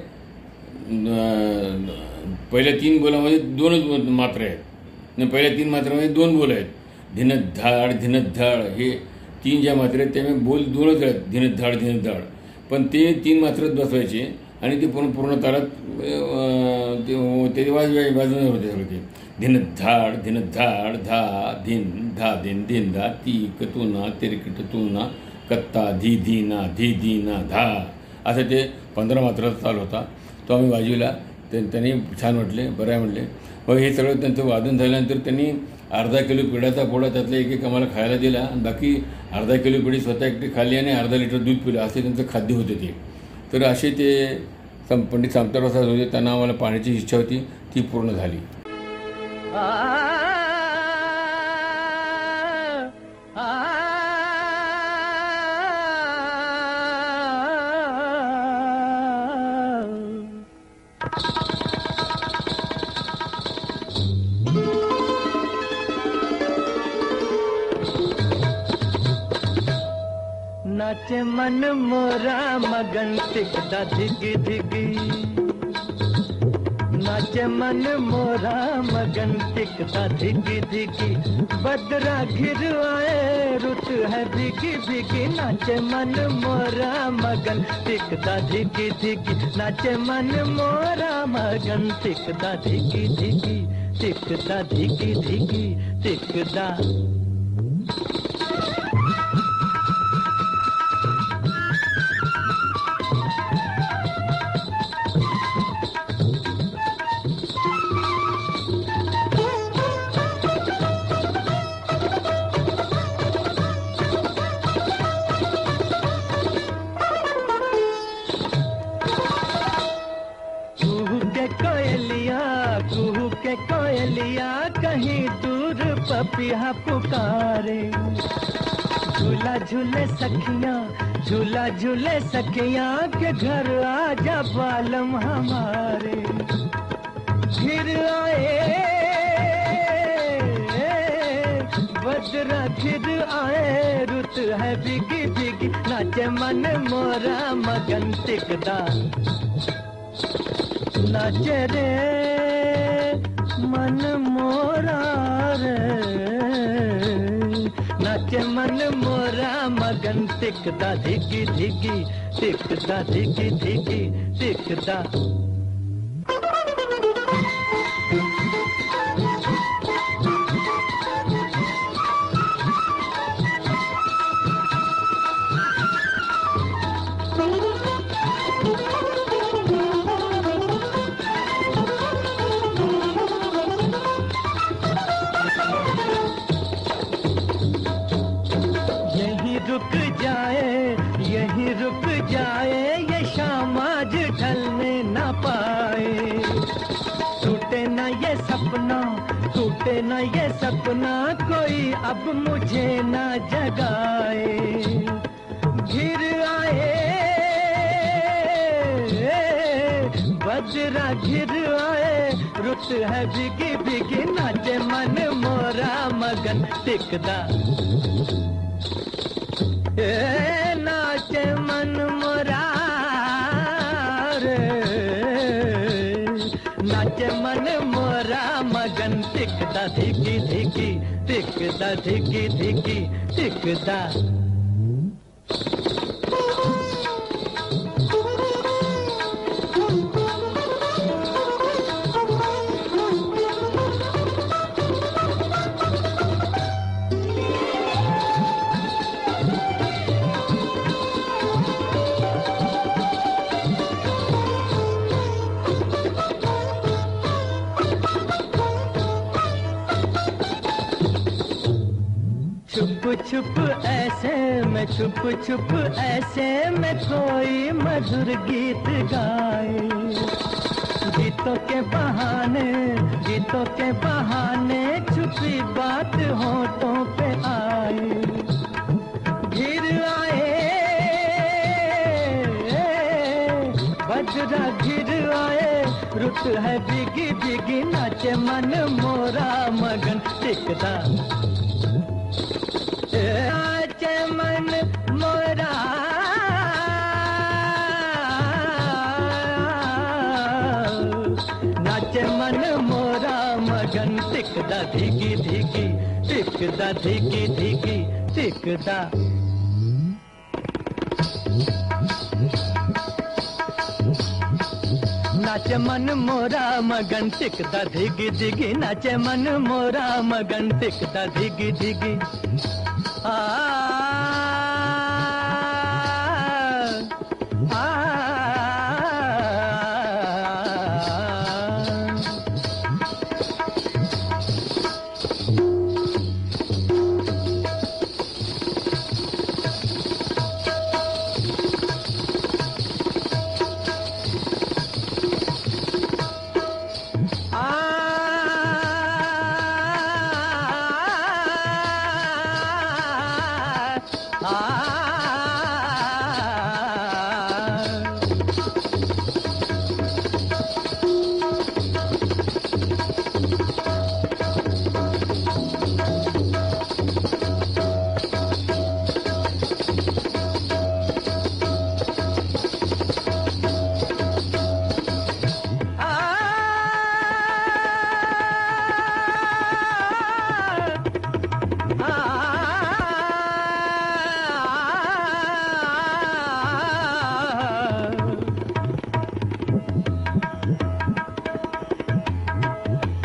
पहिल्या 3 बोलामध्ये 2च मात्रा आहेत आणि पहिल्या 3 मात्रामध्ये 2 बोल आहेत. धिनत धाड हे 3 ज्या मात्रा आहेत त्यामुळे बोल 2च आहेत, धिनत धाड. पण ते 3 मात्रात बसवायचे आणि ते पूर्ण तालात ते वाजवणार होते सगळे. ते धिनत धाड धा दिन दिन धा ती कतुना तेरकट तुना कत्ता धी ना धा असं ते 15 मात्राचा ताल होता. तो आम्ही वाजविला. त्यांनी छान म्हटले, बरं आहे म्हटले. मग हे सगळं त्यांचं वादन झाल्यानंतर त्यांनी अर्धा किलो पिढ्याचा पोळा त्यातला एक आम्हाला खायला दिला आणि बाकी अर्धा किलो पिढी स्वतः एकटी खाल्ली आणि अर्धा लिटर दूध पिलं. असे त्यांचं खाद्य होते ते. तर असे ते पंडित सामता प्रसाद होते. त्यांना आम्हाला पाहण्याची इच्छा होती, ती पूर्ण झाली. नाचे मन मोरा मगन टिकदा धिगी धिगी, नाचे मन मोरा मगन टिकदा धिगी धिगी, बदरा घिर आए रुत है भिगी भिगी, नाचे मन मोरा मगन टिकदा धिगी धिगी, नाचे मन मोरा मगन टिकदा धिगी धिगी, टिकदा धिगी धिगी टिकदा। कुहू के कोयलिया कहीं दूर पपिया पुकारे, झूला झूले सखियां, झूला झूले सखियां के घर आजा बालम हमारे, फिर आए बजरा फिर आए रुत है बिगी बिगी, नाचे मन मोरा मगन टिकदा, नाचे रे मन मोरा रे, नाचे मन मोरा मगन टिकदा धिगी धिगी, टिकदा धिगी धिगी टिकदा। यहीं रुक जाए ये शाम आज ढलने न पाए, टूटे न ये सपना, टूटे न ये सपना, कोई अब मुझे न जगाए, घिर आए बजरा घिर आए रुत है बिगी बिगी, नाचे मन मोरा मगन टिकदा, नाचे मन मोरा रे, नाचे मन मोरा मगन टिकदा धिगी धिगी, टिकदा धिगी धिगी टिकदा। छुप ऐसे में, छुप छुप ऐसे में कोई मधुर गीत गाए, गीतों के बहाने, गीतों के बहाने छुपी बात होठों पे आए, घिर आए बजरा घिर आए रुत है बिगी बिगी, नाचे मन मोरा मगन टिकदा, नाचे मन मोरा नाचे मन मोरा मगन टिकदा धिगी धिगी, टिकदा धिगी धिगी टिकदा। नाचे मन मोरा मगन टिकदा धिगी धिगी, नाचे मन मोरा मगन टिकदा धिगी धिगी, आ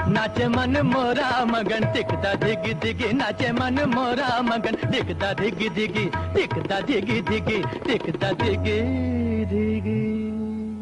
नाचे मन मोरा मगन टिकता धिगी धिगी नाचे मन मोरा मगन टिकता धिगी धिगी टिकता धिगी धिगी टिकता धिगी